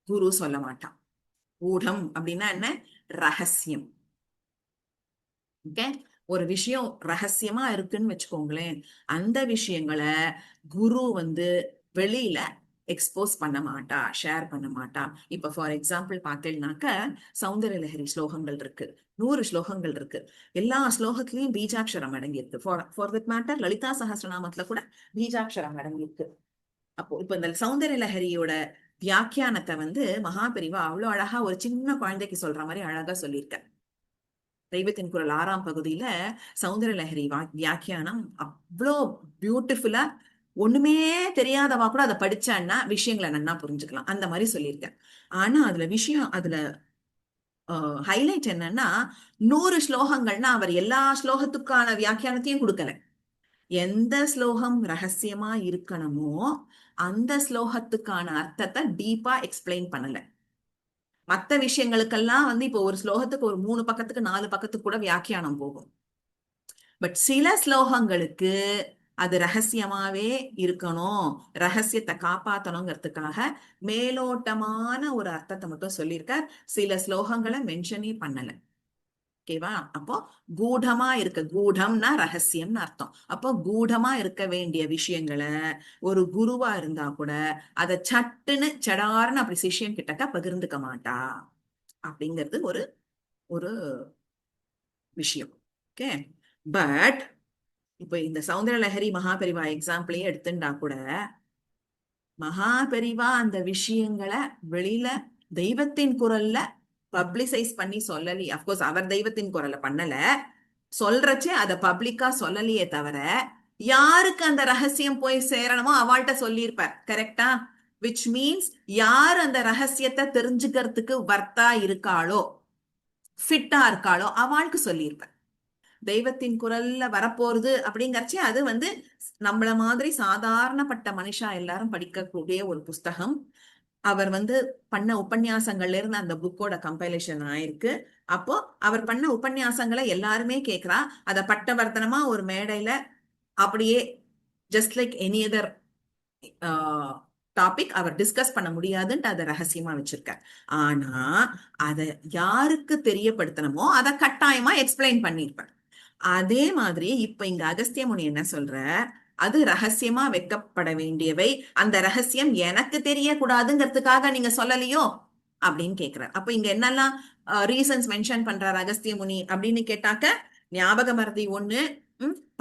குரு சொல்ல மாட்டான். கூடம் அப்படின்னா என்ன? ரகசியம். ஓகே, ஒரு விஷயம் ரகசியமா இருக்குன்னு வச்சுக்கோங்களேன், அந்த விஷயங்களை குரு வந்து வெளியில எக்ஸ்போஸ் பண்ண மாட்டா, ஷேர் பண்ண மாட்டா. இப்ப ஃபார் எக்ஸாம்பிள் பார்த்தேன்னாக்க சௌந்தர லஹரி ஸ்லோகங்கள் இருக்கு, 100 ஸ்லோகங்கள் இருக்கு. எல்லா ஸ்லோகத்திலையும் பீஜாட்சரம் அடங்கியிருக்கு. ஃபார் தட் மேட்டர் லலிதா சஹஸ்ரநாமத்துல கூட பீஜாட்சரம் அடங்கியிருக்கு. அப்போ இப்ப இந்த சௌந்தர லஹரியோட வியாக்கியானத்தை வந்து மகாபெரிவா அவ்வளவு அழகா ஒரு சின்ன குழந்தைக்கு சொல்ற மாதிரி அழகா சொல்லியிருக்க. தெய்வத்தின் குரல் 6ஆம் பகுதியில சௌந்தர லஹரி வியாக்கியானம் அவ்வளோ பியூட்டிஃபுல்லா, ஒண்ணுமே தெரியாதவா கூட அதை படிச்சான்னா விஷயங்களை நன்னா புரிஞ்சுக்கலாம். அந்த மாதிரி சொல்லியிருக்கேன். ஆனா அதுல ஹைலைட் என்னன்னா 100 ஸ்லோகங்கள்னா அவர் எல்லா ஸ்லோகத்துக்கான வியாக்கியானத்தையும் கொடுக்கல. எந்த ஸ்லோகம் ரகசியமா இருக்கணுமோ அந்த ஸ்லோகத்துக்கான அர்த்தத்தை டீப்பா எக்ஸ்பிளைன் பண்ணல. மத்த விஷயங்களுக்கெல்லாம் வந்து இப்போ ஒரு ஸ்லோகத்துக்கு ஒரு 3 பக்கத்துக்கு 4 பக்கத்துக்கு கூட வியாக்கியானம் போகும். பட் சில ஸ்லோகங்களுக்கு அது ரகசியமாவே இருக்கணும், ரகசியத்தை காப்பாத்தணுங்கிறதுக்காக மேலோட்டமான ஒரு அர்த்தத்தை மட்டும் சொல்லியிருக்கார். சில ஸ்லோகங்களை மென்ஷனே பண்ணல. ஓகேவா? அப்போ கூடமா இருக்க, கூடம்னா ரகசியம்னு அர்த்தம். அப்போ கூடமா இருக்க வேண்டிய விஷயங்களை ஒரு குருவா இருந்தா கூட அதை சட்டுன்னு சடார்னு அப்படி சிஷ்யன் கிட்டக்க பகிர்ந்துக்க மாட்டா அப்படிங்கிறது ஒரு ஒரு விஷயம். ஓகே. பட் இப்ப இந்த சௌந்தரலஹரி மகாபெரிவா எக்ஸாம்பிளையே எடுத்துட்டா கூட மகாபெரிவா அந்த விஷயங்களை வெளியில தெய்வத்தின் குரல்ல பப்ளிசைஸ் பண்ணி சொல்லலி. அப்கோர்ஸ் அவர் தெய்வத்தின் குரலை பண்ணல, சொல்றச்சே அதை பப்ளிக்கா சொல்லலையே தவிர யாருக்கு அந்த ரகசியம் போய் சேரணுமோ அவள்கிட்ட சொல்லியிருப்பார். கரெக்டா? விச் மீன்ஸ் யார் அந்த ரகசியத்தை தெரிஞ்சுக்கிறதுக்கு வர்த்தா இருக்காளோ, ஃபிட்டா இருக்காளோ அவளுக்கு சொல்லியிருப்பார். தெய்வத்தின் குரல்ல வரப்போறது அப்படிங்கறச்சே அது வந்து நம்மள மாதிரி சாதாரணப்பட்ட மனுஷா எல்லாரும் படிக்கக்கூடிய ஒரு புஸ்தகம். அவர் வந்து பண்ண உபன்யாசங்கள்ல இருந்து அந்த புக்கோட கம்பைலேஷன் ஆயிருக்கு. அப்போ அவர் பண்ண உபன்யாசங்களை எல்லாருமே கேட்கிறா. அத பட்டவர்த்தனமா ஒரு மேடையில அப்படியே just like any other topic அவர் டிஸ்கஸ் பண்ண முடியாதுன்ட்டு அதை ரகசியமா வச்சிருக்கார். ஆனா அதை யாருக்கு தெரியப்படுத்தணுமோ அதை கட்டாயமா எக்ஸ்பிளைன் பண்ணிருப்பார். அதே மாதிரி இப்ப இங்க அகஸ்திய முனி என்ன சொல்ற, அது ரகசியமா வைக்கப்பட வேண்டியவை, அந்த ரகசியம் எனக்கு தெரியக்கூடாதுங்கிறதுக்காக நீங்க சொல்லலையோ அப்படின்னு கேக்குறார். அப்ப இங்க என்னெல்லாம் ரீசன்ஸ் மென்ஷன் பண்றார் அகஸ்திய முனி அப்படின்னு கேட்டாக்க, ஞாபக மறதி ஒண்ணு,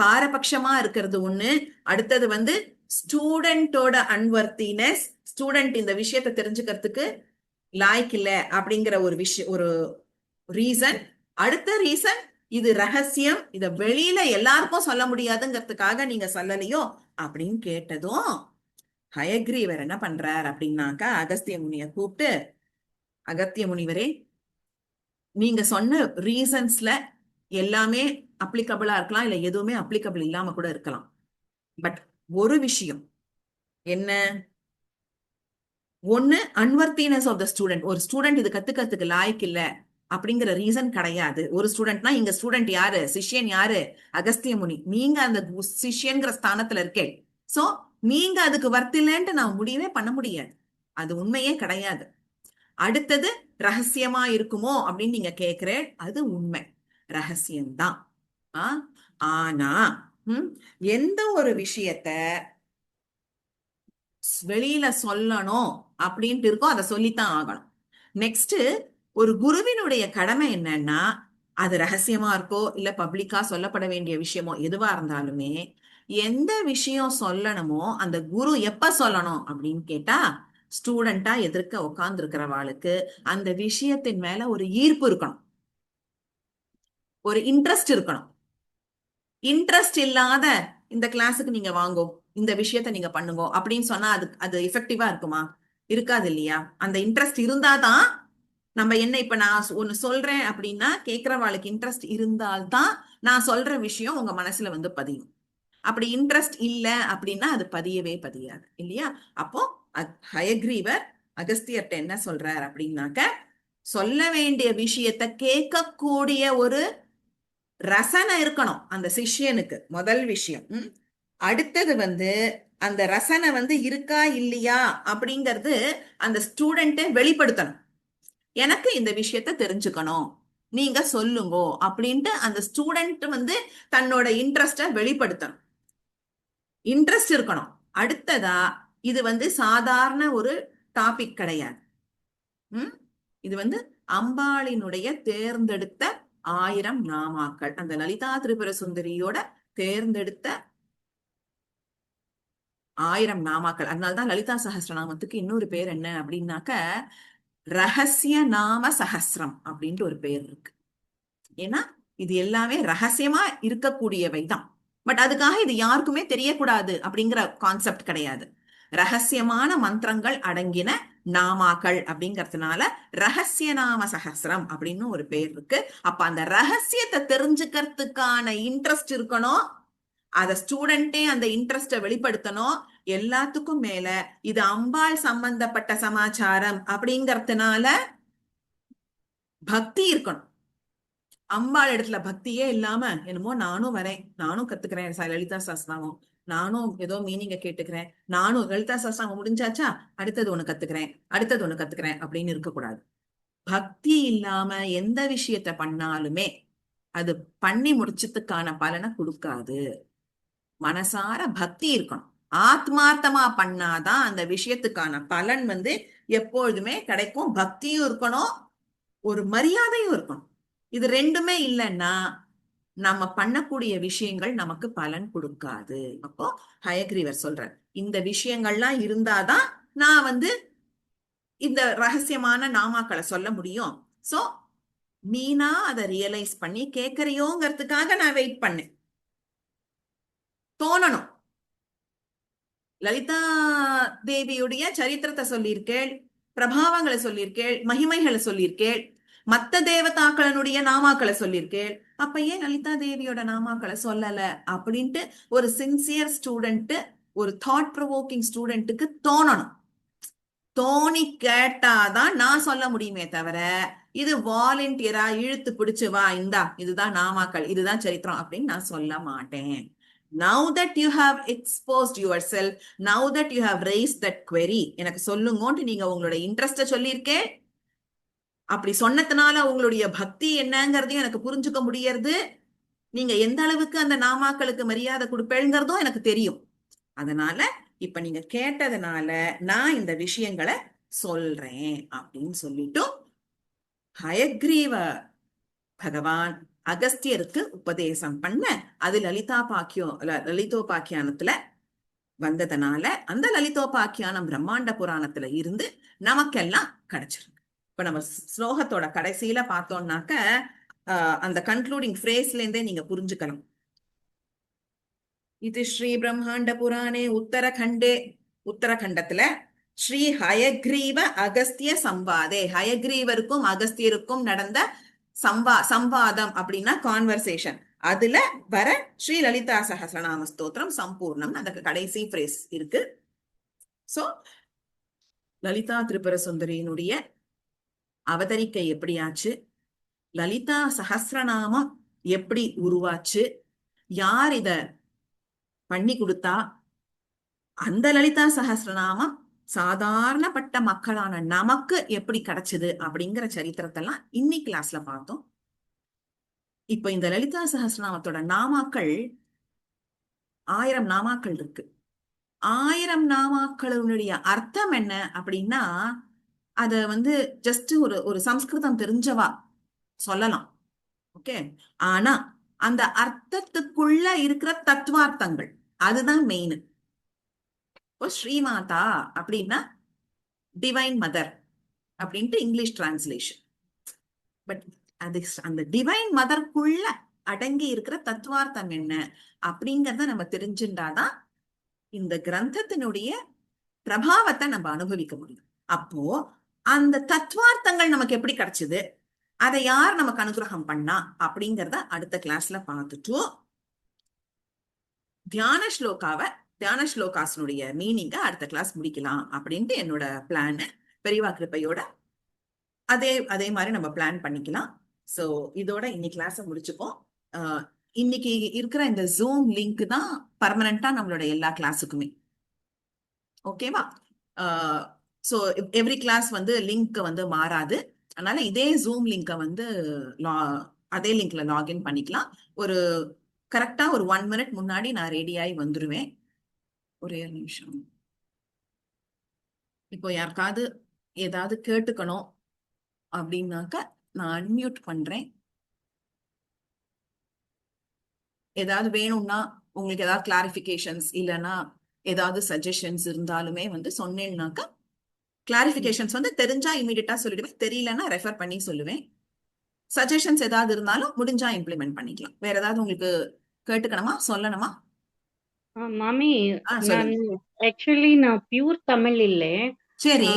பாரபட்சமா இருக்கிறது ஒண்ணு, அடுத்தது வந்து ஸ்டூடெண்டோட அன்வர்த்தினஸ், ஸ்டூடெண்ட் இந்த விஷயத்தை தெரிஞ்சுக்கிறதுக்கு லாய்க்கு இல்ல அப்படிங்கிற ஒரு விஷயம், ஒரு ரீசன். அடுத்த ரீசன் இது ரகசியம், இத வெளியில எல்லாருக்கும் சொல்ல முடியாதுங்கிறதுக்காக நீங்க சொல்லலையோ அப்படின்னு கேட்டதும் ஹயக்ரீவர் என்ன பண்றார் அப்படின்னாக்கா, அகஸ்திய முனிய கூப்பிட்டு, அகத்திய முனிவரே, நீங்க சொன்ன ரீசன்ஸ்ல எல்லாமே அப்ளிகபிளா இருக்கலாம், இல்ல எதுவுமே அப்ளிகபிள் இல்லாம கூட இருக்கலாம். பட் ஒரு விஷயம் என்ன, ஒண்ணு அன்வர்த்தினஸ் ஆஃப் த ஸ்டூடெண்ட். ஒரு ஸ்டூடெண்ட் இது கத்துக்கிறதுக்கு லாய்க்கு இல்ல அப்படிங்கிற ரீசன் கிடையாது. ஒரு ஸ்டூடெண்ட்னா இங்க ஸ்டூடெண்ட் யாரு, சிஷ்யன் யாரு, அகஸ்திய முனி. நீங்க அந்த சிஷ்யன்கிற ஸ்தானத்துல இருக்கே. சோ நீங்க அதுக்கு வர்த்தில்லைன்ட்டு நான் முடியவே பண்ண முடியாது. அது உண்மையே கிடையாது. அடுத்தது ரகசியமா இருக்குமோ அப்படின்னு நீங்க கேக்குறேன், அது உண்மை, ரகசியம்தான். ஆனா எந்த ஒரு விஷயத்த வெளியில சொல்லணும் அப்படின்ட்டு இருக்கோ அதை சொல்லித்தான் ஆகணும். நெக்ஸ்ட், ஒரு குருவினுடைய கடமை என்னன்னா, அது ரகசியமா இருக்கோ இல்ல பப்ளிக்கா சொல்லப்பட வேண்டிய விஷயமோ எதுவா இருந்தாலுமே, எந்த விஷயம் சொல்லணுமோ அந்த குரு எப்ப சொல்லணும் அப்படின்னு கேட்டா, ஸ்டூடெண்டா எதிர்க்க உட்கார்ந்து இருக்கிறவாளுக்கு அந்த விஷயத்தின் மேல ஒரு ஈர்ப்பு இருக்கணும், ஒரு இன்ட்ரெஸ்ட் இருக்கணும். இன்ட்ரெஸ்ட் இல்லாத இந்த கிளாஸுக்கு நீங்க வாங்கோ, இந்த விஷயத்த நீங்க பண்ணுங்க அப்படின்னு சொன்னா அது எஃபெக்டிவா இருக்குமா? இருக்காது இல்லையா? அந்த இன்ட்ரெஸ்ட் இருந்தாதான் நம்ம என்ன, இப்ப நான் ஒண்ணு சொல்றேன் அப்படின்னா கேட்கிறவாளுக்கு இன்ட்ரெஸ்ட் இருந்தால்தான் நான் சொல்ற விஷயம் உங்க மனசுல வந்து பதியும். அப்படி இன்ட்ரெஸ்ட் இல்ல அப்படின்னா அது பதியவே பதியாது இல்லையா? அப்போ ஹயக்ரீவர் அகஸ்தியர்ட்ட என்ன சொல்றார் அப்படின்னாக்க, சொல்ல வேண்டிய விஷயத்த கேட்கக்கூடிய ஒரு ரசனை இருக்கணும் அந்த சிஷ்யனுக்கு, முதல் விஷயம். அடுத்தது வந்து அந்த ரசனை வந்து இருக்கா இல்லையா அப்படிங்கிறது அந்த ஸ்டூடெண்ட்டை வெளிப்படுத்தணும். எனக்கு இந்த விஷயத்த தெரிஞ்சுக்கணும், நீங்க சொல்லுங்கோ அப்படின்ட்டு அந்த ஸ்டூடெண்ட் வந்து தன்னோட இன்ட்ரெஸ்ட வெளிப்படுத்தணும். இன்ட்ரெஸ்ட் இருக்கணும். அடுத்ததா, இது வந்து சாதாரண ஒரு டாபிக் கிடையாது. இது வந்து அம்பாளினுடைய தேர்ந்தெடுத்த 1000 நாமாக்கள், அந்த லலிதா திரிபுர சுந்தரியோட தேர்ந்தெடுத்த 1000 நாமாக்கள். அதனால்தான் லலிதா சஹஸ்ரநாமத்துக்கு இன்னொரு பேர் என்ன அப்படின்னாக்க, ரகசிய நாம சஹஸ்ரம் அப்படின்ட்டு ஒரு பேர் இருக்கு. ஏன்னா இது எல்லாமே ரகசியமா இருக்கக்கூடியவை தான். பட் அதுக்காக இது யாருக்குமே தெரியக்கூடாது அப்படிங்கிற கான்செப்ட் கிடையாது. ரகசியமான மந்திரங்கள் அடங்கின நாமாக்கள் அப்படிங்கறதுனால ரகசிய நாம சஹஸ்ரம் அப்படின்னு ஒரு பேர் இருக்கு. அப்ப அந்த ரகசியத்தை தெரிஞ்சுக்கிறதுக்கான இன்ட்ரெஸ்ட் இருக்கணும், அத ஸ்டூடெண்டே அந்த இன்ட்ரெஸ்ட வெளிப்படுத்தணும். எல்லாத்துக்கும் மேல இது அம்பாள் சம்பந்தப்பட்ட சமாச்சாரம் அப்படிங்கறதுனால பக்தி இருக்கணும். அம்பாள் இடத்துல பக்தியே இல்லாம என்னமோ நானும் வரேன், நானும் கத்துக்கிறேன் லலிதா சாஸ்திராமம், நானும் ஏதோ மீனிங்க கேட்டுக்கிறேன், நானும் லலிதா சாஸ்திராமம் முடிஞ்சாச்சா அடுத்தது ஒண்ணு கத்துக்கிறேன், அடுத்தது ஒண்ணு கத்துக்கிறேன் அப்படின்னு இருக்கக்கூடாது. பக்தி இல்லாம எந்த விஷயத்த பண்ணாலுமே அது பண்ணி முடிச்சதுக்கான பலனை கொடுக்காது. மனசார பக்தி இருக்கணும். ஆத்மார்த்தமா பண்ணாதான் அந்த விஷயத்துக்கான பலன் எப்பொழுதுமே கிடைக்கும். பக்தியும் இருக்கணும், ஒரு மரியாதையும் இருக்கணும். இது ரெண்டுமே இல்லைன்னா நம்ம பண்ணக்கூடிய விஷயங்கள் நமக்கு பலன் கொடுக்காது. அப்போ ஹயக்ரீவர் சொல்றார், இந்த விஷயங்கள்லாம் இருந்தாதான் நான் இந்த ரகசியமான நாமாக்களை சொல்ல முடியும். சோ நீனா அதை ரியலைஸ் பண்ணி கேட்கறியோங்கிறதுக்காக நான் வெயிட் பண்ணேன். தோணணும். லலிதா தேவியுடைய சரித்திரத்தை சொல்லியிருக்கேள், பிரபாவங்களை சொல்லியிருக்கேள், மகிமைகளை சொல்லியிருக்கேள், மத்த தேவதாக்களனுடைய நாமாக்களை சொல்லியிருக்கேள். அப்ப ஏன் லலிதா தேவியோட நாமாக்களை சொல்லல அப்படின்ட்டு ஒரு சின்சியர் ஸ்டூடெண்ட், ஒரு தாட் ப்ரொவோக்கிங் ஸ்டூடெண்ட்டுக்கு தோணணும். தோணி கேட்டாதான் நான் சொல்ல முடியுமே தவிர இது வாலண்டியரா இழுத்து பிடிச்சு வா இந்தா இதுதான் நாமாக்கள் இதுதான் சரித்திரம் அப்படின்னு நான் சொல்ல மாட்டேன். Now that you have exposed yourself, now that you have raised that query, எனக்கு சொல்லுங்கோன்ட்டு நீங்க உங்களோட இன்ட்ரெஸ்ட சொல்லியிருக்கேன். அப்படி சொன்னதுனால உங்களுடைய பக்தி என்னங்கிறதையும் எனக்கு புரிஞ்சுக்க முடியறது. நீங்க எந்த அளவுக்கு அந்த நாமாக்களுக்கு மரியாதை கொடுப்பேங்கிறதும் எனக்கு தெரியும். அதனால இப்ப நீங்க கேட்டதுனால நான் இந்த விஷயங்களை சொல்றேன் அப்படின்னு சொல்லிட்டு ஹயக்ரீவ பகவான் அகஸ்தியருக்கு உபதேசம் பண்ண அது லலிதோபாக்கியானத்துல வந்ததுனால அந்த லலிதோபாக்கியானம் பிரம்மாண்ட புராணத்துல இருந்து நமக்கெல்லாம் கிடைச்சிருக்கு. இப்ப நம்ம ஸ்லோகத்தோட கடைசியில பார்த்தோம்னாக்க அந்த கன்க்ளூடிங் ஃப்ரேஸ்ல இருந்தே நீங்க புரிஞ்சுக்கலாம். இது ஸ்ரீ பிரம்மாண்ட புராணே உத்தரகண்டத்துல ஸ்ரீ ஹயக்ரீவ அகஸ்திய சம்வாதே, ஹயக்ரீவருக்கும் அகஸ்தியருக்கும் நடந்த சம்வாதம் அப்படின்னா கான்வர்சேஷன், அதுல வர ஸ்ரீ லலிதா சஹஸ்ரநாம ஸ்தோத்திரம் சம்பூர்ணம் அதுக்கு கடைசி பிரேஸ் இருக்கு. சோ லலிதா திரிபுர சுந்தரியினுடைய அவதரிக்கை எப்படியாச்சு, லலிதா சஹஸ்ரநாமம் எப்படி உருவாச்சு, யார் இத பண்ணி கொடுத்தா, அந்த லலிதா சஹஸ்ரநாமம் சாதாரணப்பட்ட மக்களான நமக்கு எப்படி கிடைச்சது அப்படிங்கிற சரித்திரத்தெல்லாம் இன்னைக்கு கிளாஸ்ல பார்த்தோம். இப்ப இந்த லலிதா சஹஸ்ரநாமத்தோட நாமாக்கள் 1000 நாமாக்கள் இருக்கு. 1000 நாமாக்களுடைய அர்த்தம் என்ன அப்படின்னா அத ஜஸ்ட் ஒரு சம்ஸ்கிருதம் தெரிஞ்சவா சொல்லலாம். ஓகே, ஆனா அந்த அர்த்தத்துக்குள்ள இருக்கிற தத்துவார்த்தங்கள் அதுதான் மெயின். இப்போ ஸ்ரீமாதா அப்படின்னா டிவைன் மதர் அப்படின்ட்டு இங்கிலீஷ் டிரான்ஸ்லேஷன். பட் அது அந்த டிவைன் மதர்க்குள்ள அடங்கி இருக்கிற தத்துவார்த்தம் என்ன அப்படிங்கறத நம்ம தெரிஞ்சுட்டாதான் இந்த கிரந்தத்தினுடைய பிரபாவத்தை நம்ம அனுபவிக்க முடியும். அப்போ அந்த தத்துவார்த்தங்கள் நமக்கு எப்படி கிடைச்சது, அதை யார் நமக்கு அனுகிரகம் பண்ணா அப்படிங்கறத அடுத்த கிளாஸ்ல பார்த்துட்டு தியான ஸ்லோகாஸ்னுடைய மீனிங்க அடுத்த கிளாஸ் முடிக்கலாம் அப்படின்ட்டு என்னோட பிளான். பெரியவா கிருப்பையோட அதே மாதிரி நம்ம பிளான் பண்ணிக்கலாம். சோ இதோட இன்னைக்கு கிளாஸை முடிச்சுப்போம். இன்னைக்கு இருக்கிற இந்த ஜூம் லிங்க் தான் பர்மனண்டா நம்மளோட எல்லா கிளாஸுக்குமே. ஓகேவா? சோ எவ்ரி கிளாஸ் லிங்க் மாறாது. அதனால இதே ஜூம் லிங்கை அதே லிங்க்ல லாகின் பண்ணிக்கலாம். ஒரு கரெக்டா ஒரு 1 minute முன்னாடி நான் ரெடி ஆகி வந்துருவேன். ஒரே நிமிஷம். இப்போ யாருக்காவது ஏதாவது கேட்டுக்கணும் அப்படின்னாக்க நான் அன்மியூட் பண்றேன். ஏதாவது வேணும்னா உங்களுக்கு ஏதாவது கிளாரிபிகேஷன்ஸ் இல்லைன்னா ஏதாவது சஜஷன்ஸ் இருந்தாலுமே சொன்னேன்னாக்கா கிளாரிபிகேஷன்ஸ் தெரிஞ்சா இமீடியட்டா சொல்லிடுவேன், தெரியலன்னா ரெஃபர் பண்ணி சொல்லுவேன். சஜஷன்ஸ் ஏதாவது இருந்தாலும் முடிஞ்சா இம்ப்ளிமெண்ட் பண்ணிக்கலாம். வேற ஏதாவது உங்களுக்கு கேட்டுக்கணுமா சொல்லணுமா? மாமி, நான் ஆக்சுவலி நான் பியூர் தமிழ் இல்லை. சரி,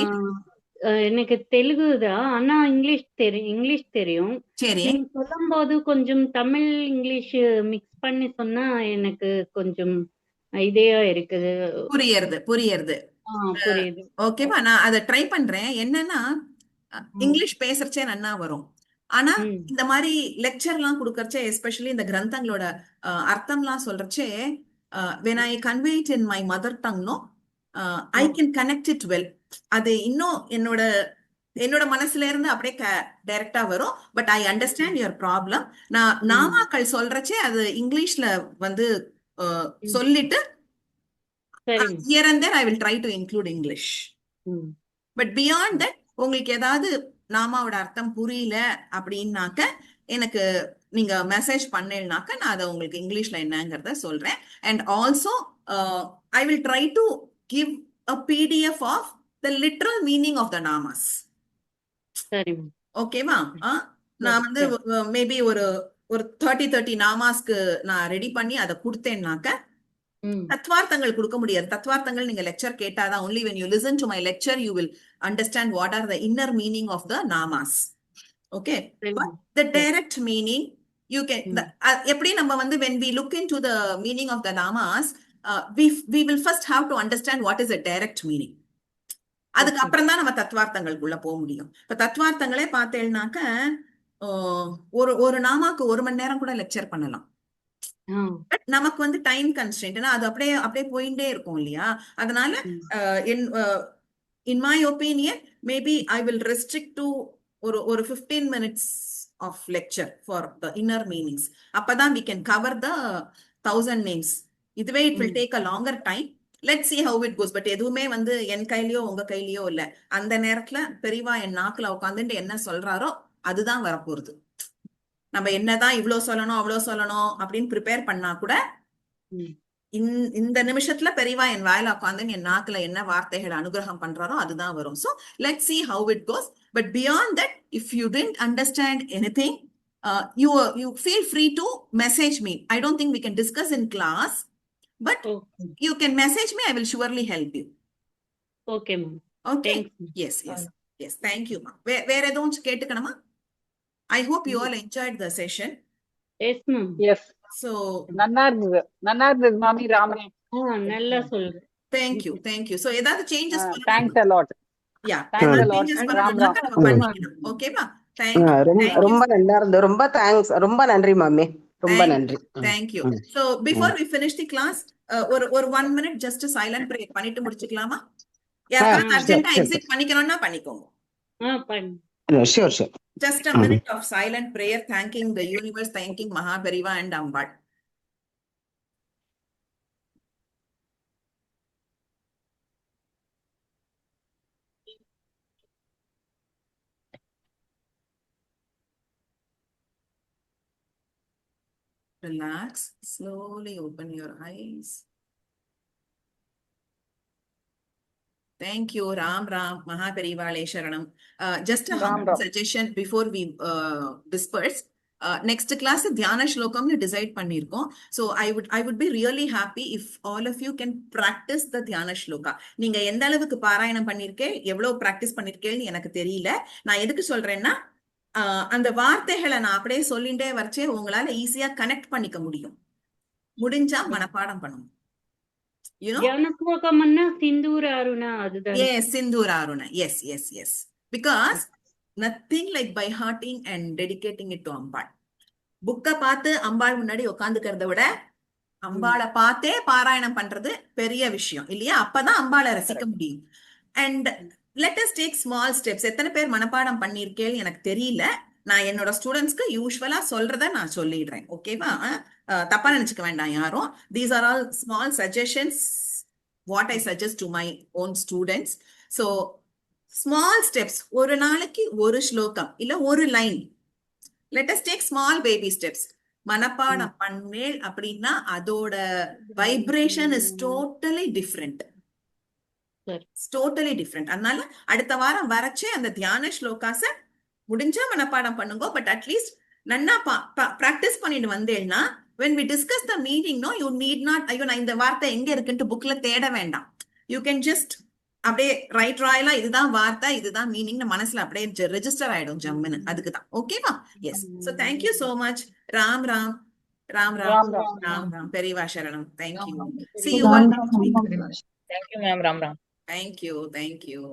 எனக்கு தெலுங்கு தான், ஆனா இங்கிலீஷ் தெரியும். சரி, நீங்க சொல்லும் போது கொஞ்சம் தமிழ் இங்கிலீஷ் மிக்ஸ் பண்ணி சொன்னா எனக்கு கொஞ்சம் ஐடியா இருக்குது. புரியுது புரியுது. புரியுது. ஓகேவா, நான் அதை ட்ரை பண்றேன். என்னன்னா இங்கிலீஷ் பேசுறச்சே நன்னா வரும், ஆனா ம் இந்த மாதிரி லெக்சர் எல்லாம் கொடுக்கறச்சே, எஸ்பெஷலி இந்த கிரந்தங்களோட அர்த்தம்லாம் சொல்றச்சே, when I convey it in my mother tongue, no, I can connect it well. அது இன்னும் என்னோட மனசுல இருந்து அப்படியே டைரக்டா வரும். But I understand your problem. நான் நாமாக்கள் சொல்றச்சே அது இங்கிலீஷ்ல வந்து சொல்லிட்டு சரிங்க. here and there I will try to include English. ம் பட் பியாண்ட் தட் உங்களுக்கு ஏதாவது நாமாவோட அர்த்தம் புரியல அப்படின்னாக்க எனக்கு நீங்க மெசேஜ் பண்ணேன்னாக்க நான் அதை உங்களுக்கு இங்கிலீஷ்ல என்னங்கிறத சொல்றேன். And also I will try to give a PDF of the literal meaning of the நாமாஸ். சரிங்க. ஓகேவா? நான் வந்து மேபி ஒரு 30 நாமாஸ்க்கு நான் ரெடி பண்ணி அதை கொடுத்தேன்னாக்க தத்வார்த்தங்கள் கொடுக்க முடியாது. தத்வார்த்தங்கள் நீங்க லெக்சர் கேட்டாதான், only when you listen to my lecture you will understand what are the inner meaning of the namas. Okay, but the direct meaning you can எப்படி நம்ம வந்து when we look into the meaning of the namas, we will first have to understand what is a direct meaning. அதுக்கு அப்புறம் தான் நம்ம தத்வார்த்தங்களுக்குள்ள போக முடியும். இப்ப தத்வார்த்தங்களே பார்த்தேன்னாக்க ஒரு நாமாக்கு 1 மணி நேரம் கூட லெக்சர் பண்ணலாம். பட் நமக்கு வந்து டைம் கன்ஸ்ட்ரெயின்ட், அது அப்படியே போயிட்டே இருக்கும் இல்லையா? அதனால in my opinion maybe I will restrict to ஒரு 15 minutes of lecture for the inner meanings. அப்பதான் we can cover the 1000 names. இதுவே it will take a longer time. Let's see how it goes. But எதுவுமே வந்து என் கையிலயோ உங்க கையிலயோ இல்ல. அந்த நேரத்துல பெரியவா என் நாக்குல உட்காந்துட்டு என்ன சொல்றாரோ அதுதான் வரப்போகுது. நம்ம என்னதான் இவ்வளவு சொல்லணும் அவ்வளவு சொல்லணும் அப்படின்னு ப்ரிப்பேர் பண்ணா கூட இந்த நிமிஷத்துல பெரியவா என் வாயில உட்காந்து என் நாக்குல என்ன வார்த்தைகளை அனுகிரகம் பண்றாரோ அதுதான் வரும். So let's see how it goes. But beyond that, if you didn't understand anything, you feel free to message me. I don't think we can discuss in class, but you can message me. I will surely help you. Okay, ma'am. Okay. Yes. Thank you, ma'am. வேற எதுவும் கேட்டுக்கணுமா? I hope you all enjoyed the session. Yes, ma'am. Yes. So நன்னா இருந்தது மாமி. ராமராம். நல்லா சொல்றேன். Thank you. So ஏதாவது changes Thanks a lot. Yeah. Thanks a lot. Changes Ram நம்ம பண்ணிக்கலாம். ஓகேவா? Thank you. ரொம்ப நல்லா இருந்தது. ரொம்ப தேங்க்ஸ். ரொம்ப நன்றி மாமி. ரொம்ப நன்றி. Thank you. So before we finish the class, ஒரு 1 minute just silent prayer பண்ணிட்டு முடிச்சுக்கலாமா? யாராவது அர்ஜென்ட்டா எக்ஸிட் பண்ணிக்கணும்னா பண்ணிக்கோங்க. பண்ணு. Sure. Just a minute of silent prayer, thanking the universe, thanking Mahapariva and Ambal. Relax, slowly open your eyes. Thank you, Ram, Mahaparivalai Sharanam. Just a humble suggestion before we disperse. Next class Dhyana Shlokam decide பண்ணிருக்கோம். So I would be really happy if all of you can practice the Dhyana Shloka. நீங்க எந்த அளவுக்கு பாராயணம் பண்ணிருக்கேன், எவ்வளவு practice பண்ணிருக்கேன்னு எனக்கு தெரியல. நான் எதுக்கு சொல்றேன்னா, அந்த வார்த்தைகளை நான் அப்படியே சொல்லிட்டே வச்சே உங்களால ஈஸியா கனெக்ட் பண்ணிக்க முடியும். முடிஞ்சா மனப்பாடம் பண்ணணும். Yes. Because nothing like by hearting and dedicating it to Ambal. புக்க பார்த்து அம்பாள் முன்னாடி உட்காந்துக்கிறத விட அம்பாளை பார்த்தே பாராயணம் பண்றது பெரிய விஷயம் இல்லையா? அப்பதான் அம்பாளை ரசிக்க முடியும். And let us take small steps. எத்தனை பேர் மனப்பாடம் பண்ணிருக்கேன் எனக்கு தெரியல. நான் என்னோட ஸ்டூடெண்ட்ஸ்க்கு யூஸ்வலா சொல்றத நான் சொல்லிடுறேன். ஓகேவா? தப்பா நினைச்சுக்க வேண்டாம் யாரும். These are all small suggestions what I suggest to my own students. So small steps. ஒரு நாளைக்கு ஒரு ஸ்லோகம் இல்ல ஒரு line. Let us take small baby steps. மனப்பாடம் பண்ணேல் அப்படின்னா அதோட வைப்ரேஷன் is totally different. அதனால அடுத்த வாரம் வரச்சே அந்த தியான ஸ்லோகாஸ முடிஞ்சா மனப்பாடம் பண்ணுங்க. பட் அட்லீஸ்ட் நன்னா பிராக்டிஸ் பண்ணிட்டு வந்தேன்னா when we discuss the meaning, no, you need not, ஐயோ நான் இந்த வார்த்தை எங்க இருக்குன்னு புக்ல தேட வேண்டாம். You can just அப்படியே ரைட் ராயலா இதுதான் வார்த்தை இதுதான் மீனிங் மனசுல அப்படியே ரெஜிஸ்டர் ஆயிடும் ஜம்முன்னு. அதுக்குதான். ஓகேவா? Yes. So thank you so much. Ram பெரியவா சரணம். Thank you. See you all next week. Thank you, ma'am. Ram. Thank you.